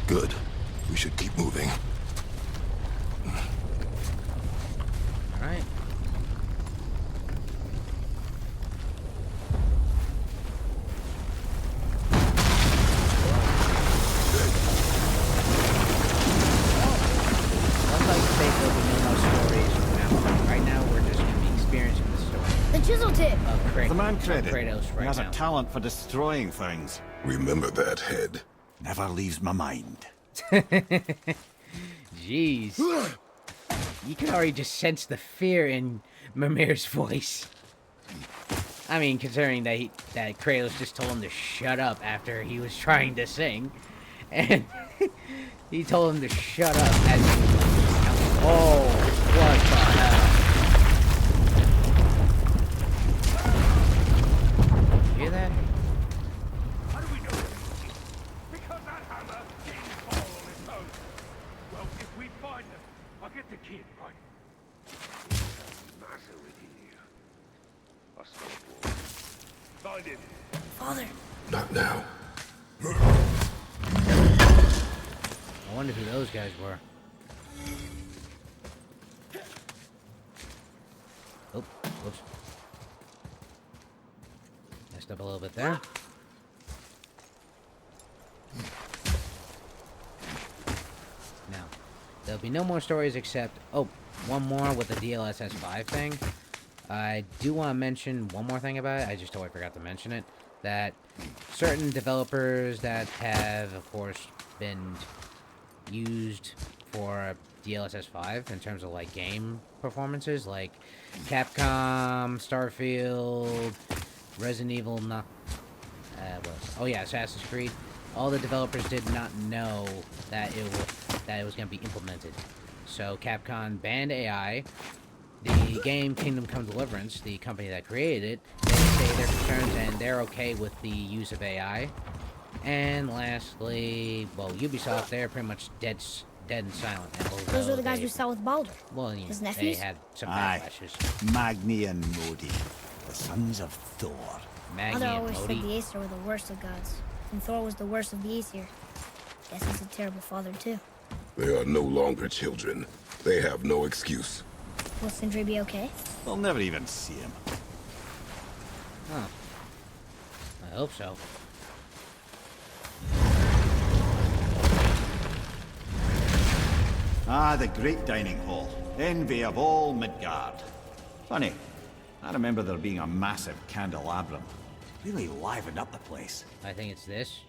Good. We should keep moving. All right. Looks like there'll be no more stories from now on. Right now, we're just going to be experiencing the story The chisel tip. of Kratos. The man credit. Kratos He right has now. a talent for destroying things. Remember that head. Never leaves my mind. Jeez. You can already just sense the fear in Mimir's voice. I mean, considering that Kratos just told him to shut up after he was trying to sing, and he told him to shut up as he was like, oh, what the hell? You hear that? How do we know that? Because that hammer didn't fall on its own. Well, if we find them, I'll get the kid, right? Matter within you. I smell blood. Find him. Father. Not now. I wonder who those guys were. Oh, whoops. Messed up a little bit there. Now, there'll be no more stories except... Oh, one more with the DLSS 5 thing. I do want to mention one more thing about it. I just totally forgot to mention it. That certain developers that have, of course, been used for DLSS 5 in terms of, like, game performances, like Capcom, Starfield, Resident Evil, oh yeah, Assassin's Creed. All the developers did not know that it was going to be implemented. So Capcom banned AI. The game Kingdom Come Deliverance, the company that created it, they say their concerns and they're okay with the use of AI. And lastly, well, Ubisoft, they're pretty much dead and silent. Those are the guys we saw with Baldur. Well, you know, his nephews? they had some Aye. backlashes. Magni and Modi, the sons of Thor. Magni Mother and always Modi. said the Aesir were the worst of gods, and Thor was the worst of the Aesir. Guess he's a terrible father too. They are no longer children. They have no excuse. Will Sindri be okay? We'll never even see him. Huh. I hope so. Ah, the great dining hall. Envy of all Midgard. Funny, I remember there being a massive candelabrum. Really livened up the place. I think it's this.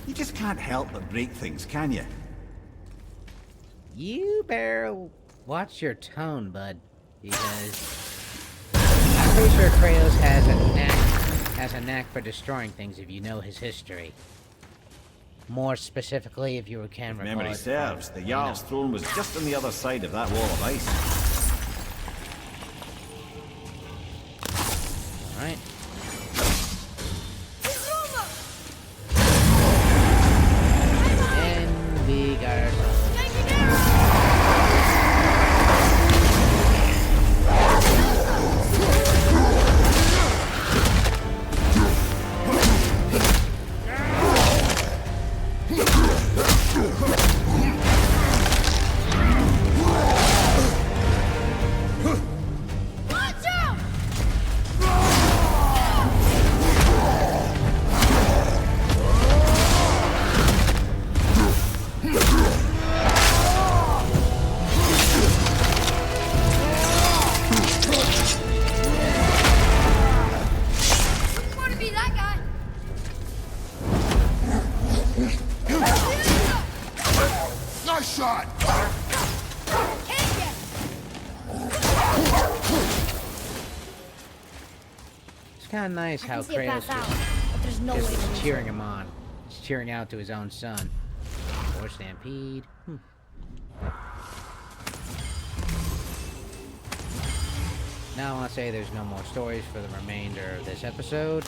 You just can't help but break things, can you? You better watch your tone, bud, because I'm pretty sure Kratos has a knack for destroying things if you know his history. More specifically, if you can recall Memory it serves, from, the Jarl's throne was just on the other side of that wall of ice. Alright. And we got ourselves. It's kind of nice how Kratos just cheering him on. Just cheering out to his own son. Or Stampede. Now I want to say there's no more stories for the remainder of this episode.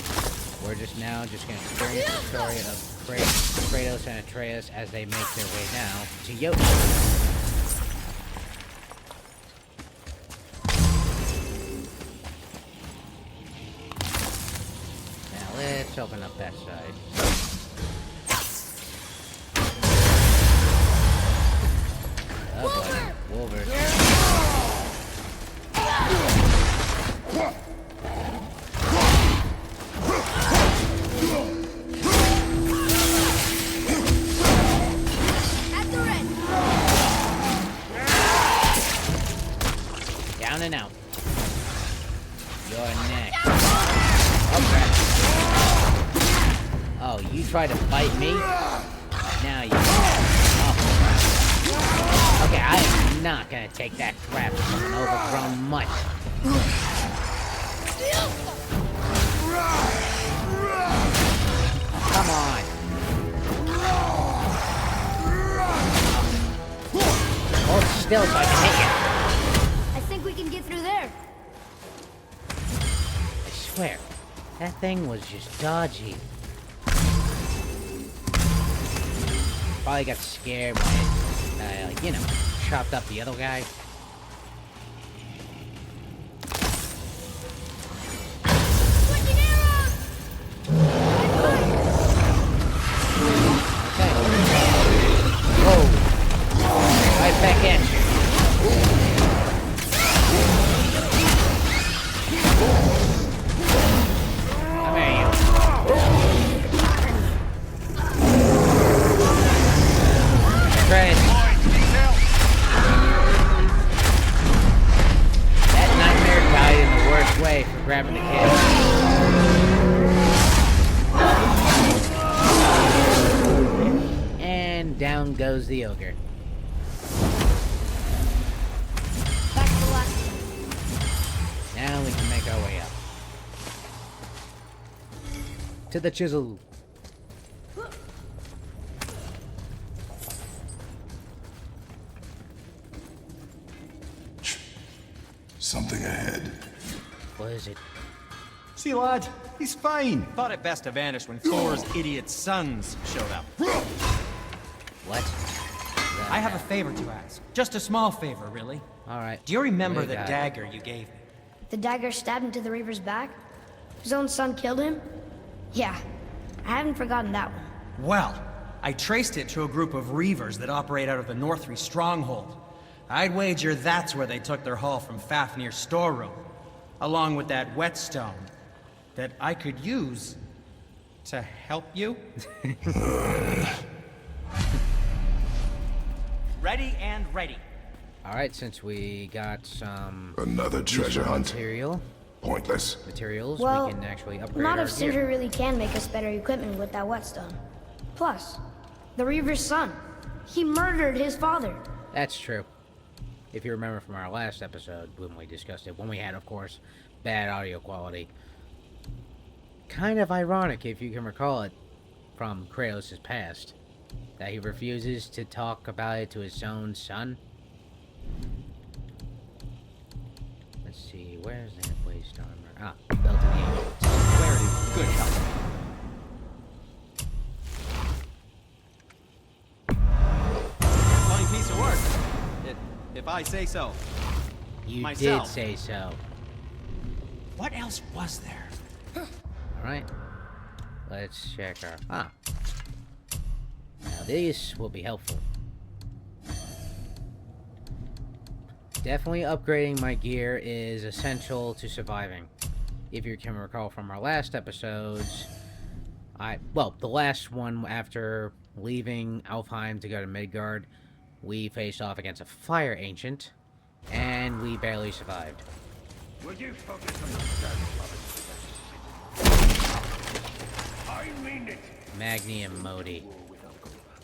We're just going to experience the story of Kratos and Atreus as they make their way now to Jotun. Let's open up that side. Oh boy, Wolverine. Down and out. You're next. Okay. Oh, you try to fight me? Now you... Oh. Okay, I am not gonna take that crap from an overgrown mutt. Come on. Hold still so I can hit you. I think we can get through there. I swear, that thing was just dodgy. Probably got scared when it, like, you know, chopped up the other guy. Whoa. Right back at you. Come here, you. Fred. That nightmare died in the worst way for grabbing the kid. And down goes the ogre. Back to the last one. Now we can make our way up. To the chisel. Something ahead. What is it? See, lad, he's fine. Thought it best to vanish when Thor's idiot sons showed up. What? I have a favor to ask. Just a small favor, really. Alright. Do you remember What do the you got? dagger you gave me? The dagger stabbed into the Reaver's back? His own son killed him? Yeah, I haven't forgotten that one. Well, I traced it to a group of Reavers that operate out of the Northry stronghold. I'd wager that's where they took their haul from Fafnir's storeroom, along with that whetstone that I could use to help you. Ready and ready. Alright, since we got some Another treasure hunt. materials, Well, we can actually upgrade not our if Sindri gear. really can make us better equipment with that whetstone. Plus, the Reaver's son. He murdered his father. That's true. If you remember from our last episode when we discussed it, when we had, of course, bad audio quality. Kind of ironic, if you can recall it, from Kratos' past, that he refuses to talk about it to his own son. Let's see, where's that waste armor? Ah, built in the ancients. Clarity. Good help. Fine piece of work. If I say so. You Myself. did say so. What else was there? Alright. Let's check our... Ah. Now these will be helpful. Definitely upgrading my gear is essential to surviving. If you can recall from our last episodes, well, the last one after leaving Alfheim to go to Midgard, we faced off against a fire ancient, and we barely survived. Will you focus on the I mean it. Magni and Modi.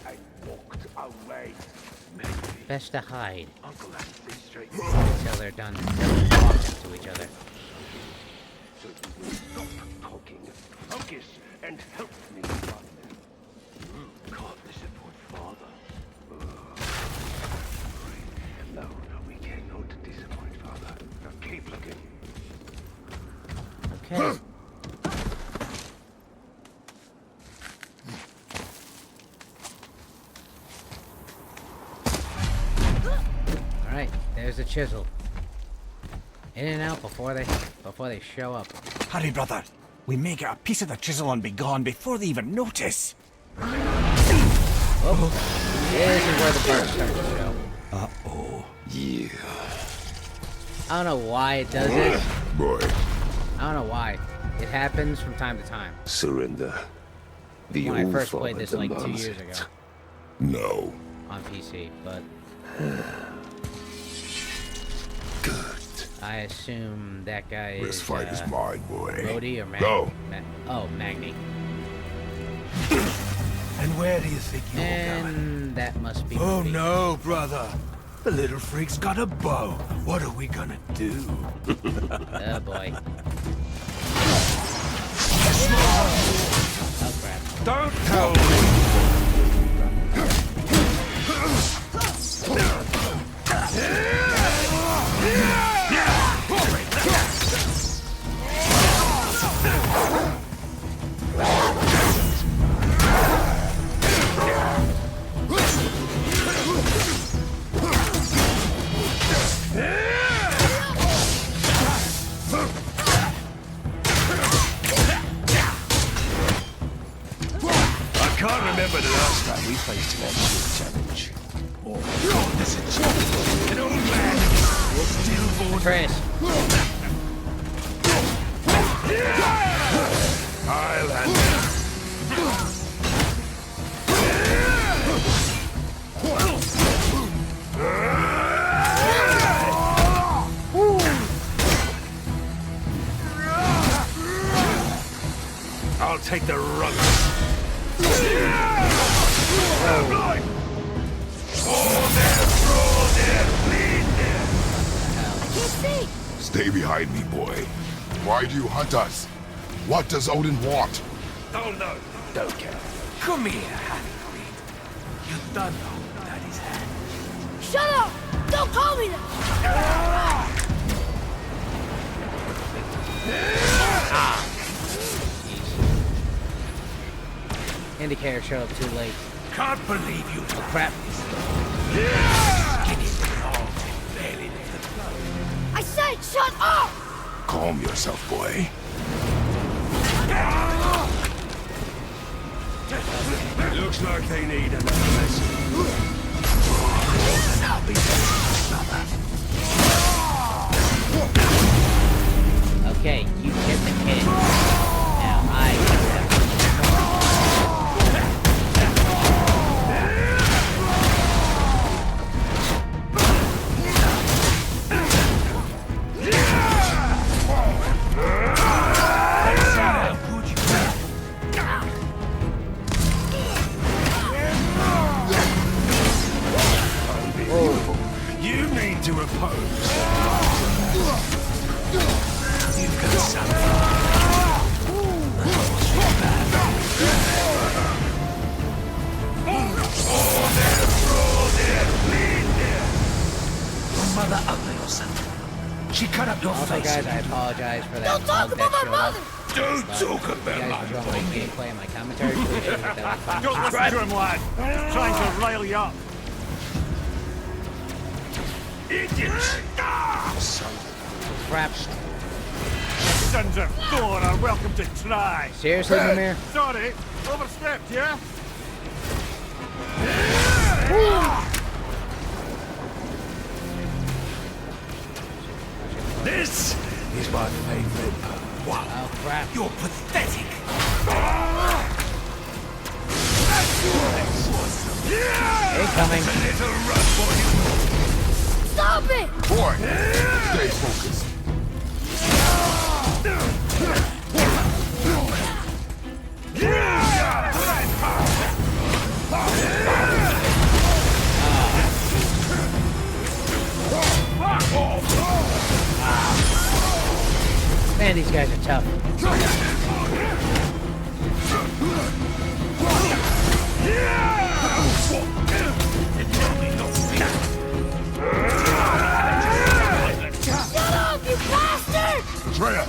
I walked away. Best to hide Uncle has to stay straight. until they're done talking to each other. So you will stop talking, focus, and help me, father. Can't disappoint father. No, we cannot disappoint father. Now keep looking. Okay. Alright, there's the chisel. In and out before they show up. Hurry, brother. We may get a piece of the chisel and be gone before they even notice. Oh, this is where the birds start to show. Uh-oh. Yeah. I don't know why it does it. Boy. I don't know why. It happens from time to time. Surrender. The When I first All played this Father like 2 demands years it. ago. No. On PC, but Good. I assume that guy This is fight is mine, boy. Modi or Go. Magni. And where do you think you're going? And that must be Oh Modi. no, brother. The little freak's got a bow. What are we gonna do? Oh boy. Oh crap. Don't tell me! I can't remember the last time we faced an actual challenge. Oh, God, there's a challenge. An old man still born. Chris. Highlander. I'll take the rugged. Stay behind me, boy. Why do you hunt us? What does Odin want? Oh no, don't care. Come here, half-breed. You don't know Daddy's hand. Shut up! Don't call me that! Indicator showed up too late. Can't believe you. Oh crap. I said shut up! Calm yourself, boy. Looks like they need another lesson. And I'll be Okay, you hit the kid. Now I hit them. You mean to oppose? You've got something. Your mother ugly or something. She cut up your Also, face. guys, I apologize for that. Don't talk bug about that my showed up. mother! Don't But talk if about you my guys enjoy my gameplay and my commentary, please hit that like button. Don't listen to him, lad. He's trying to rile you up. idiots. Crap. Sons of Thor are welcome to try. Seriously, Mimir? Sorry, overstepped, yeah? This is my favorite one. Oh, crap. You're pathetic. Incoming. Stop it! Boy, stay focused. Man, these guys are tough. Shut up, you bastard! Freya!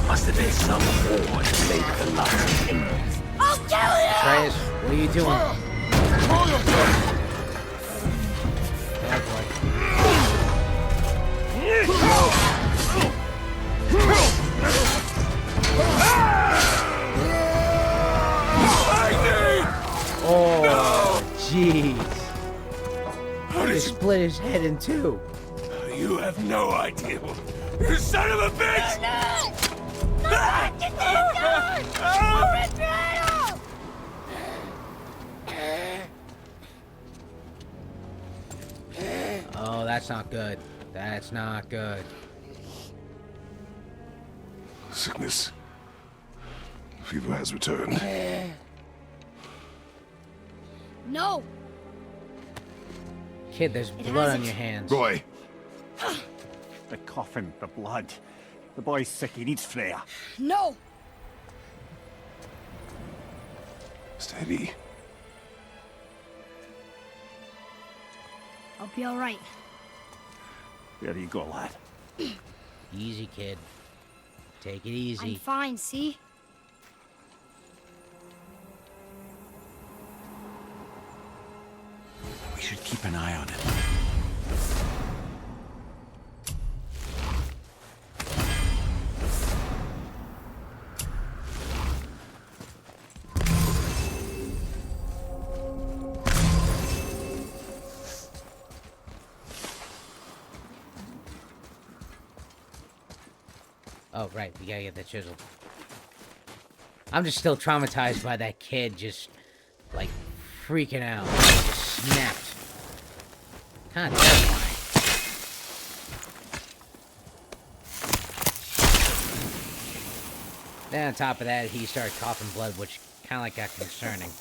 Must have been some war to make the last him. I'll kill you! Atreus, what are you doing? Oh, jeez. He split his head in two. You have no idea. You son of a bitch! Oh, that's not good. That's not good. Sickness. Fever has returned. No! Kid, there's blood on your hands. Roy! The coughing, the blood. The boy's sick, he needs Freya. No! Steady. I'll be alright. There you go, lad. Easy, kid. Take it easy. I'm fine, see? We should keep an eye on it. Oh, right. We gotta get that chisel. I'm just still traumatized by that kid just, like, freaking out. Just snapped. Kinda terrifying. Then on top of that, he started coughing blood, which kinda like got concerning.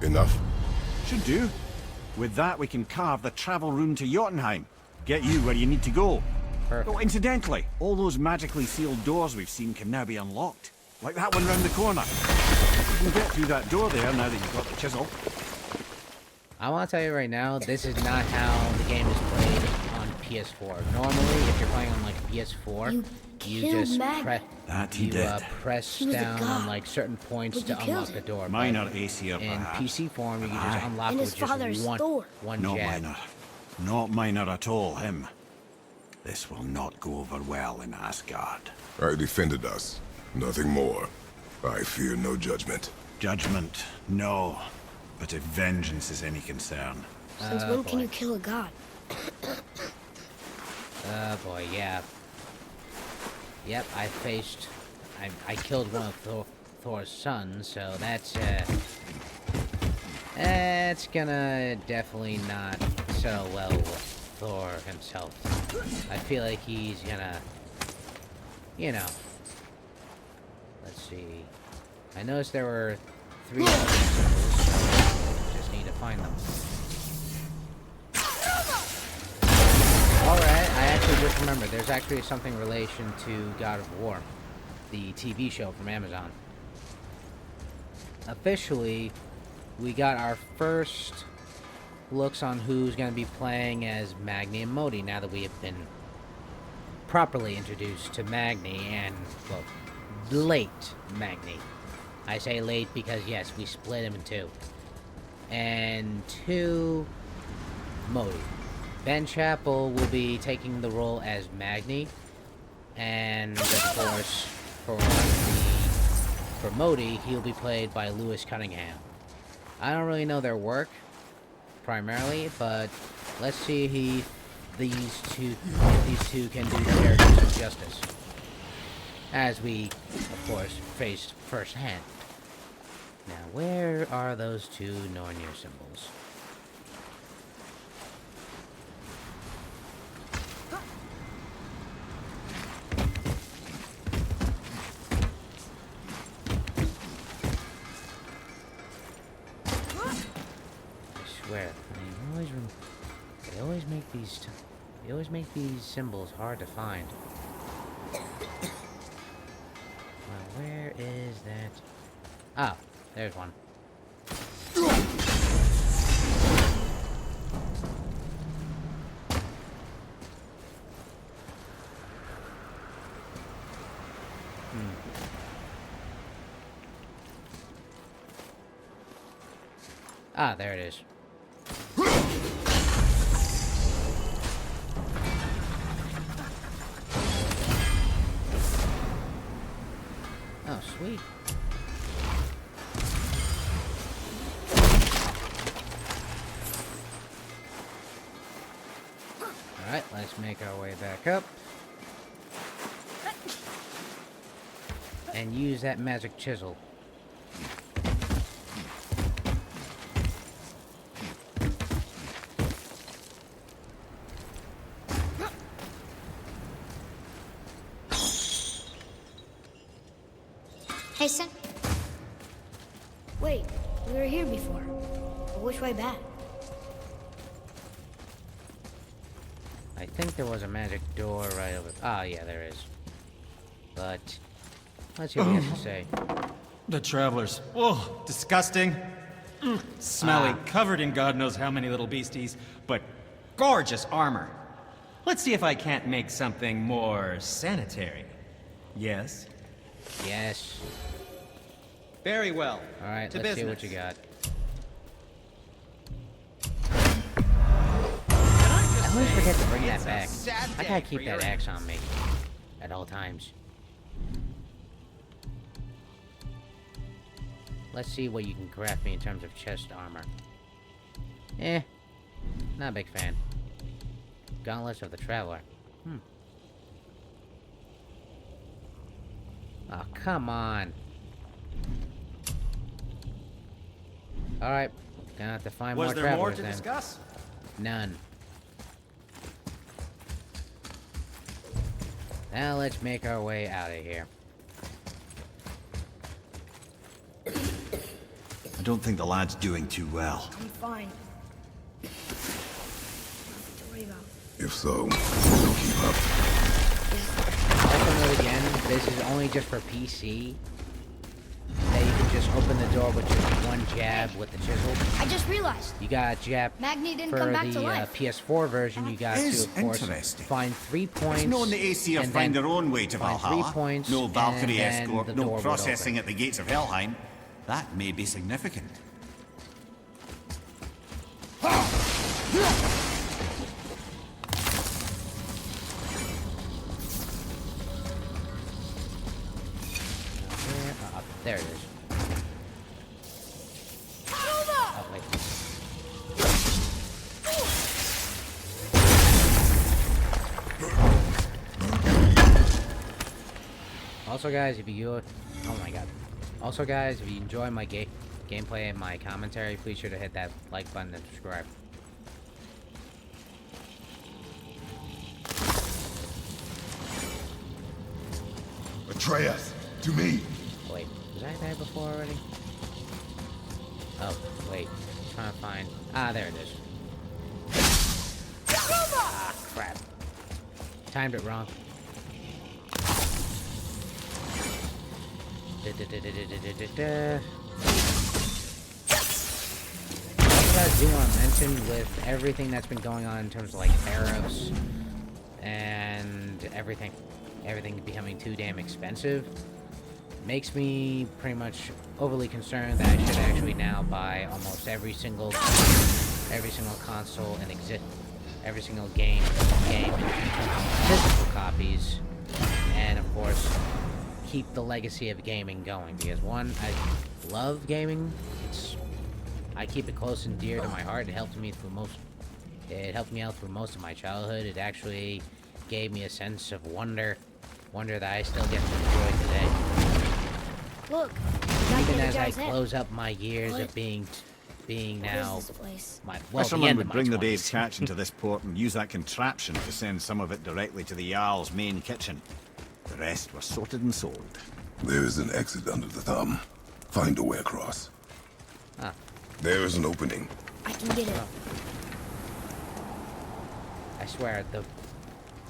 Enough. Should do. With that, we can carve the travel rune to Jotunheim. Get you where you need to go. Perfect. Oh, incidentally, all those magically sealed doors we've seen can now be unlocked. Like that one round the corner. You can get through that door there now that you've got the chisel. I want to tell you right now, this is not how the game is played on PS4. Normally, if you're playing on like a PS4, you just press down on like certain points to unlock the door. Minor Aesir, in perhaps. PC form, you can just unlock In it his with just father's store. one Not jab. minor. Not minor at all, him. This will not go over well in Asgard. I defended us. Nothing more. I fear no judgment. Judgment, no. But if vengeance is any concern. Since when can you kill a god? Oh boy, yeah. Yep, I killed one of Thor's sons, so that's gonna definitely not settle well with Thor himself. I feel like he's gonna, you know. Let's see. I noticed there were 3 symbols. Just need to find them. Alright, I actually just remembered. There's actually something in relation to God of War, the TV show from Amazon. Officially, we got our first looks on who's going to be playing as Magni and Modi now that we have been properly introduced to Magni and, well, late Magni. I say late because, yes, we split him in 2. And 2, Modi. Ben Chappell will be taking the role as Magni, and of course, for Modi, he'll be played by Lewis Cunningham. I don't really know their work, primarily, but let's see if these two can do their characters justice. As we, of course, faced firsthand. Now, where are those 2 Nornir symbols? Swear, they always make these symbols hard to find. Well, where is that? Ah, there's one. Ah, there it is. Oh, sweet. Alright, let's make our way back up. And use that magic chisel. Hey, Sen. Wait, we were here before. But which way back? I think there was a magic door right over... Ah, yeah, there is. But... let's see what he has to say. The travelers. Oh, disgusting. Smelly, covered in God knows how many little beasties, but gorgeous armor. Let's see if I can't make something more sanitary. Yes? Yes. Very well. Alright, To let's see business. what you got. I always forget to bring that back. I gotta keep that axe on me. At all times. Let's see what you can craft me in terms of chest armor. Not a big fan. Gauntlets of the Traveler. Oh, come on. Alright, gonna have to find more Was there travelers more to then. discuss? None. Now let's make our way out of here. I don't think the lad's doing too well. I'm fine. Nothing to worry about. If so, we'll keep up. Also note again, this is only just for PC. That you can just open the door with just one jab with the chisel. I just realized. You got jab Magni didn't for come back to the life. PS4 version. You got to, Is of course, interesting. find 3 points. It's known the Aesir and find then their own way to find Valhalla. 3 points, No Valkyrie and then escort, the no door would processing open. at the gates of Helheim. That may be significant. There it is. Oh, wait. Also, guys, if you... Oh my god. Also, guys, if you enjoy my gameplay and my commentary, please sure to hit that like button and subscribe. Atreus, to me. Wait, was I there before already? Oh, wait. I'm trying to find... Ah, there it is. Ah, crap. Timed it wrong. Also, I do want to mention, with everything that's been going on in terms of like tariffs and everything becoming too damn expensive, makes me pretty much overly concerned that I should actually now buy almost every single console and every single game in physical copies, and of course keep the legacy of gaming going, because one, I love gaming. I keep it close and dear to my heart. It helped me out through most of my childhood. It actually gave me a sense of wonder that I still get to enjoy today. Look, Even as I close up my years of being now Well, someone would bring the 20s. day's catch into this port and use that contraption to send some of it directly to the Jarl's main kitchen. The rest was sorted and sold. There is an exit under the thumb. Find a way across. Ah. There is an opening. I can get it. I swear,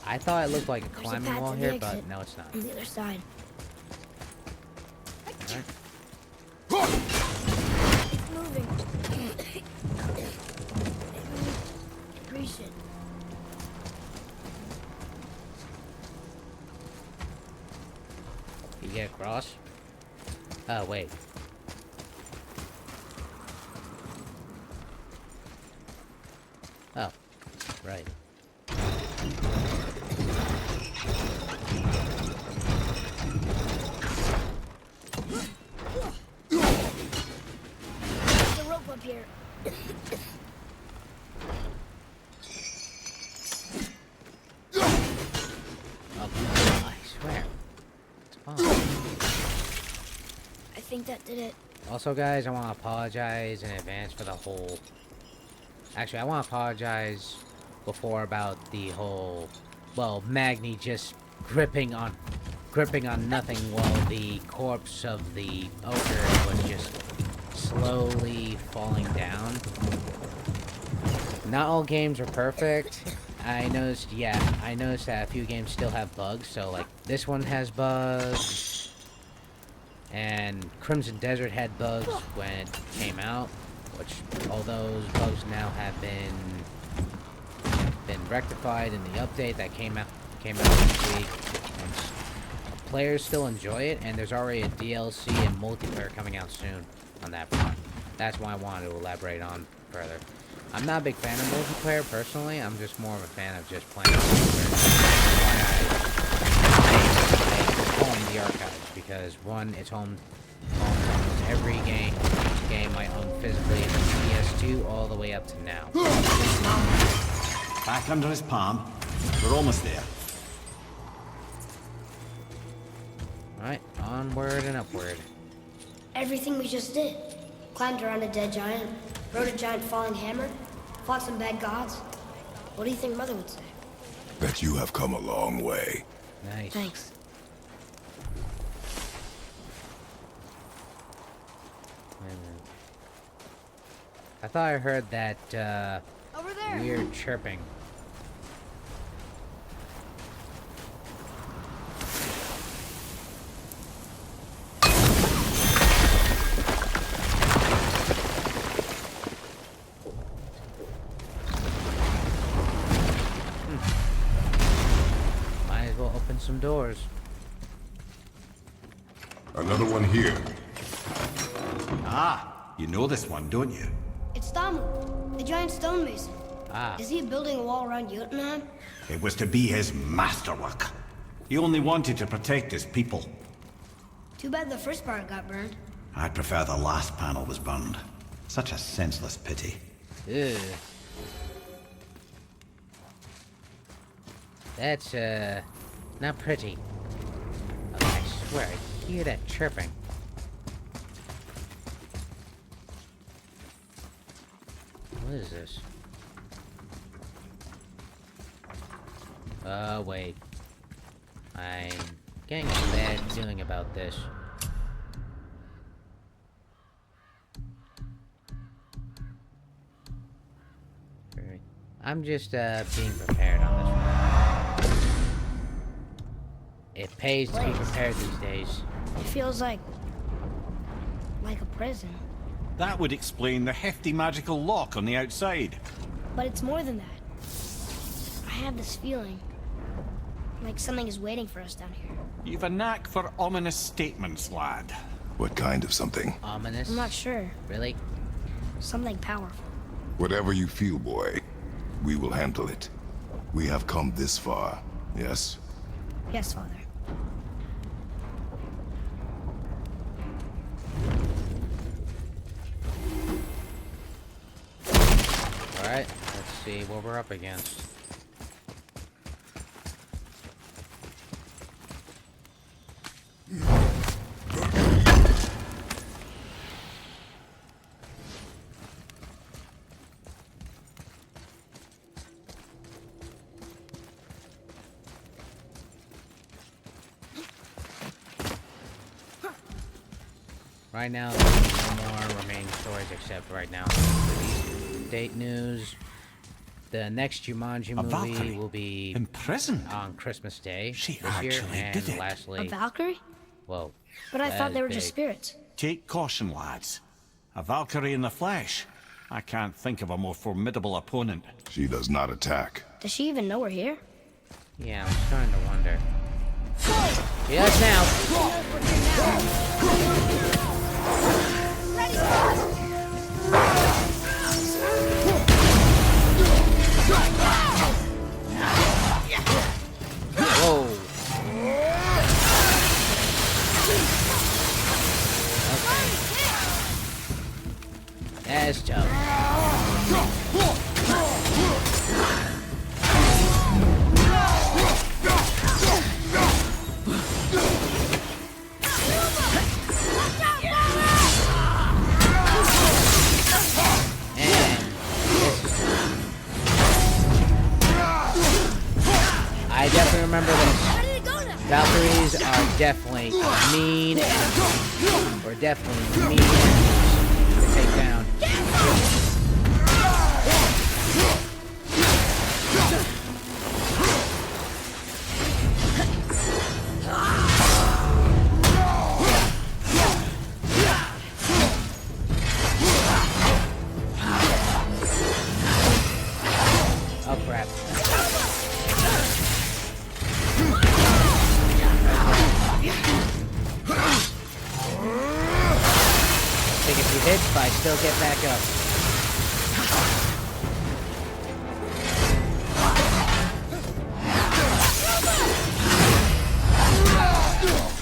I thought it looked like a There's a climbing path wall to the here, exit but no, it's not. On the other side. Alright. It's moving. Grease it. You get across? Oh, wait. Oh, right. There's a rope up here. think that did it. Also, guys, I want to apologize in advance for the whole... Actually, I want to apologize before about the whole... Well, Magni just gripping on nothing while the corpse of the ogre was just slowly falling down. Not all games are perfect. I noticed that a few games still have bugs, so like this one has bugs, and Crimson Desert had bugs when it came out, which all those bugs now have been rectified in the update that came out this week, and players still enjoy it, and there's already a DLC and multiplayer coming out soon on that front. That's why I wanted to elaborate on further. I'm not a big fan of multiplayer personally. I'm just more of a fan of just playing multiplayer. That's why I own the archives, because one, it's home to almost every game I own physically in the PS2 all the way up to now. Back under his palm. We're almost there. Alright, onward and upward. Everything we just did. Climbed around a dead giant, rode a giant falling hammer, fought some bad gods. What do you think Mother would say? That you have come a long way. Nice. Thanks. I thought I heard that, Over there. weird chirping. Might as well open some doors. Another one here. Ah, you know this one, don't you? It's Damu, the giant stonemason. Ah. Is he building a wall around Jotunheim? It was to be his masterwork. He only wanted to protect his people. Too bad the first part got burned. I'd prefer the last panel was burned. Such a senseless pity. Ew. That's, not pretty. Oh, I swear, I hear that chirping. What is this? Wait. I'm getting a bad feeling about this. I'm just, being prepared on this one. It pays to be prepared these days. It feels like a prison. That would explain the hefty magical lock on the outside. But it's more than that. I have this feeling like something is waiting for us down here. You've a knack for ominous statements, lad. What kind of something? Ominous? I'm not sure. Really? Something powerful. Whatever you feel, boy, we will handle it. We have come this far, yes? Yes, Father. Alright, let's see what we're up against. Right now, there's no more remaining stories except right now. Release date news. The next Jumanji movie Valkyrie? will be In prison? on Christmas Day She this year, actually and did it. lastly, A Valkyrie? well, But I that thought is they were big. just spirits. Take caution, lads. A Valkyrie in the flesh. I can't think of a more formidable opponent. She does not attack. Does she even know we're here? Yeah, I'm starting to wonder. Yes, now. Whoa. Okay. That's tough. definitely mean enemies. We're definitely mean enemies to take down. Oh crap. Take a few hits, but I still get back up.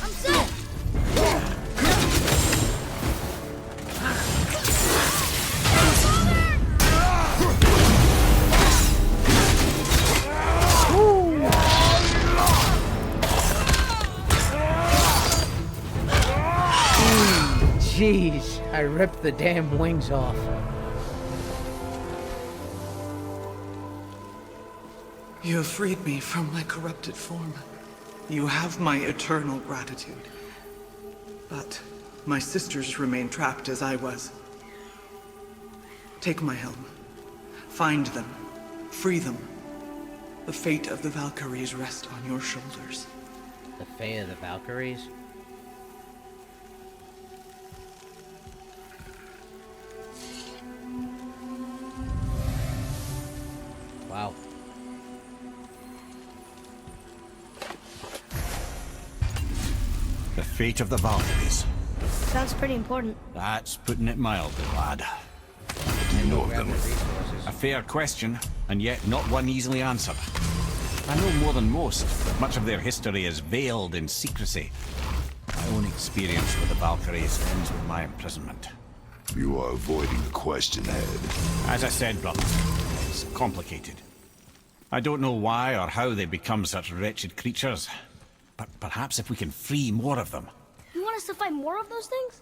I'm set! Jeez, I ripped the damn wings off. You have freed me from my corrupted form. You have my eternal gratitude. But my sisters remain trapped as I was. Take my helm. Find them. Free them. The fate of the Valkyries rests on your shoulders. The fate of the Valkyries? Wow. The fate of the Valkyries. Sounds pretty important. That's putting it mildly, lad. Do you know of them? A fair question, and yet not one easily answered. I know more than most, but much of their history is veiled in secrecy. My own experience with the Valkyries ends with my imprisonment. You are avoiding the question, Head. As I said, brother, it's complicated. I don't know why or how they become such wretched creatures, but perhaps if we can free more of them. You want us to fight more of those things?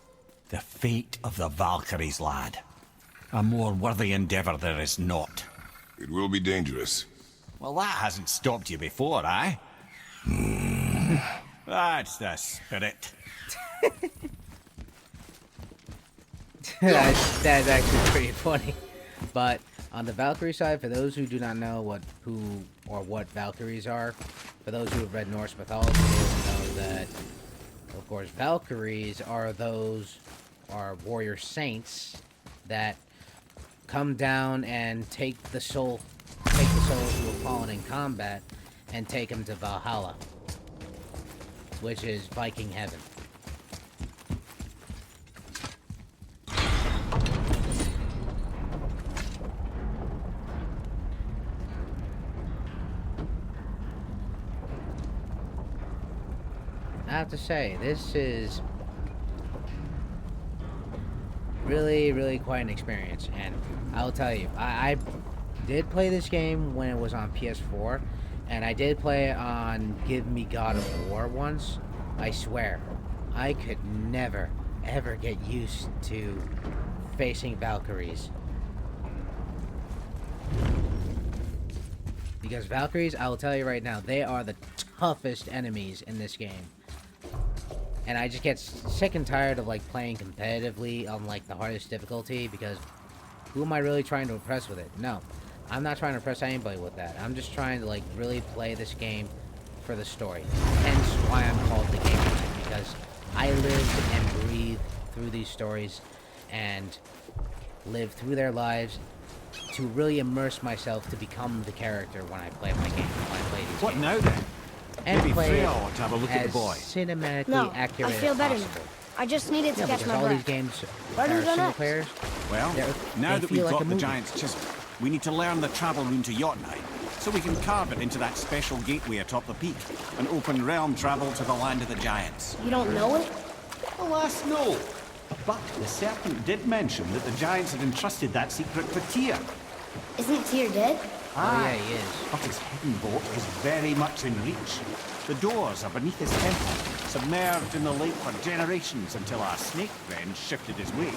The fate of the Valkyries, lad. A more worthy endeavor there is not. It will be dangerous. Well, that hasn't stopped you before, eh? That's the spirit. That's actually pretty funny. But on the Valkyrie side, for those who do not know what Valkyries are, for those who have read Norse mythology, they will know that, of course, Valkyries are warrior saints that come down and take the souls who have fallen in combat and take them to Valhalla, which is Viking heaven. I have to say, this is really, really quite an experience, and I'll tell you, I did play this game when it was on PS4, and I did play it on Give Me God of War once. I swear, I could never, ever get used to facing Valkyries. Because Valkyries, I will tell you right now, they are the toughest enemies in this game. And I just get sick and tired of, like, playing competitively on, like, the hardest difficulty, because who am I really trying to impress with it? No. I'm not trying to impress anybody with that. I'm just trying to, like, really play this game for the story. Hence why I'm called the Game Master, because I live and breathe through these stories and live through their lives to really immerse myself to become the character when I play my game, when I play these What games. now then? And Maybe play Freya it ought to have a look at the as boy. cinematically No, accurate I feel as better possible. now. I just needed to Yeah, catch because my all breath. these games Where do are we go single next? players. Well, now they that feel we've like got a the movie. Giant's Chisel, we need to learn the travel rune to Jotunheim, so we can carve it into that special gateway atop the peak, and open realm travel to the land of the Giants. You don't know it? Alas, no. But the serpent did mention that the Giants had entrusted that secret to Tyr. Isn't Tyr dead? Oh yeah, he is. But his hidden vault is very much in reach. The doors are beneath his temple, submerged in the lake for generations until a snake friend shifted his weight.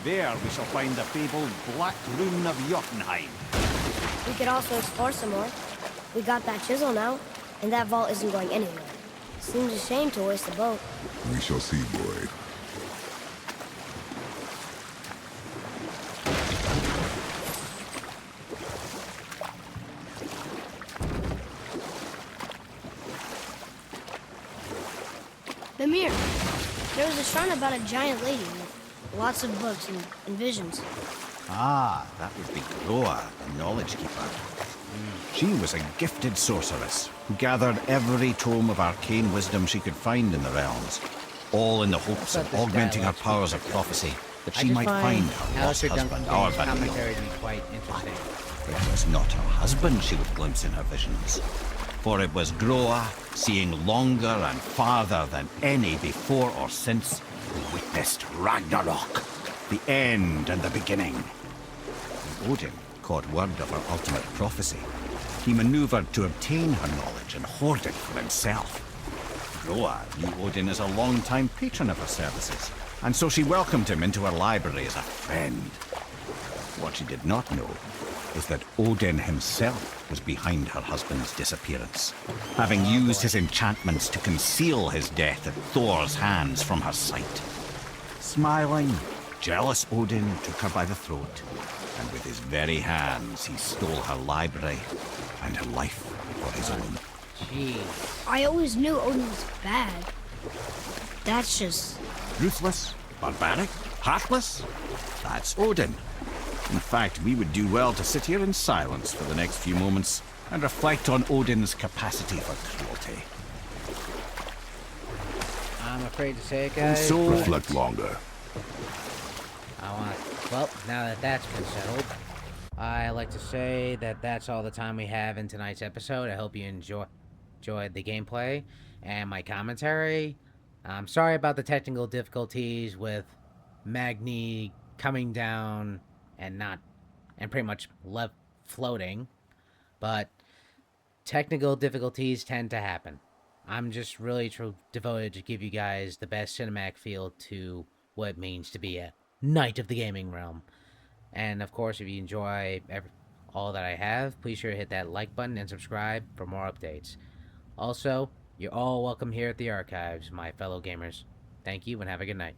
There we shall find the fabled Black Rune of Jotunheim. We could also explore some more. We got that chisel now, and that vault isn't going anywhere. Seems a shame to waste the boat. We shall see, boy. Mimir, there was a shrine about a giant lady with lots of books and visions. Ah, that would be Groa, the Knowledge Keeper. She was a gifted sorceress who gathered every tome of arcane wisdom she could find in the realms, all in the hopes of augmenting her powers of prophecy, that she might find her lost husband, Duncan's Arvan. commentary to be quite interesting. It was not her husband she would glimpse in her visions, for it was Groa, seeing longer and farther than any before or since, who witnessed Ragnarok, the end and the beginning. When Odin caught word of her ultimate prophecy, he maneuvered to obtain her knowledge and hoard it for himself. Groa knew Odin as a long-time patron of her services, and so she welcomed him into her library as a friend. What she did not know is that Odin himself was behind her husband's disappearance, having used his enchantments to conceal his death at Thor's hands from her sight. Smiling, jealous Odin took her by the throat, and with his very hands he stole her library and her life for his own. Jeez. I always knew Odin was bad. That's just... Ruthless, barbaric, heartless? That's Odin. In fact, we would do well to sit here in silence for the next few moments and reflect on Odin's capacity for cruelty. I'm afraid to say it, guys. So reflect longer. Well, now that that's been settled, I like to say that that's all the time we have in tonight's episode. I hope you enjoyed the gameplay and my commentary. I'm sorry about the technical difficulties with Magni coming down and pretty much left floating, but technical difficulties tend to happen. I'm just really devoted to give you guys the best cinematic feel to what it means to be a knight of the gaming realm. And of course, if you enjoy all that I have, please sure to hit that like button and subscribe for more updates. Also, you're all welcome here at the archives, my fellow gamers. Thank you and have a good night.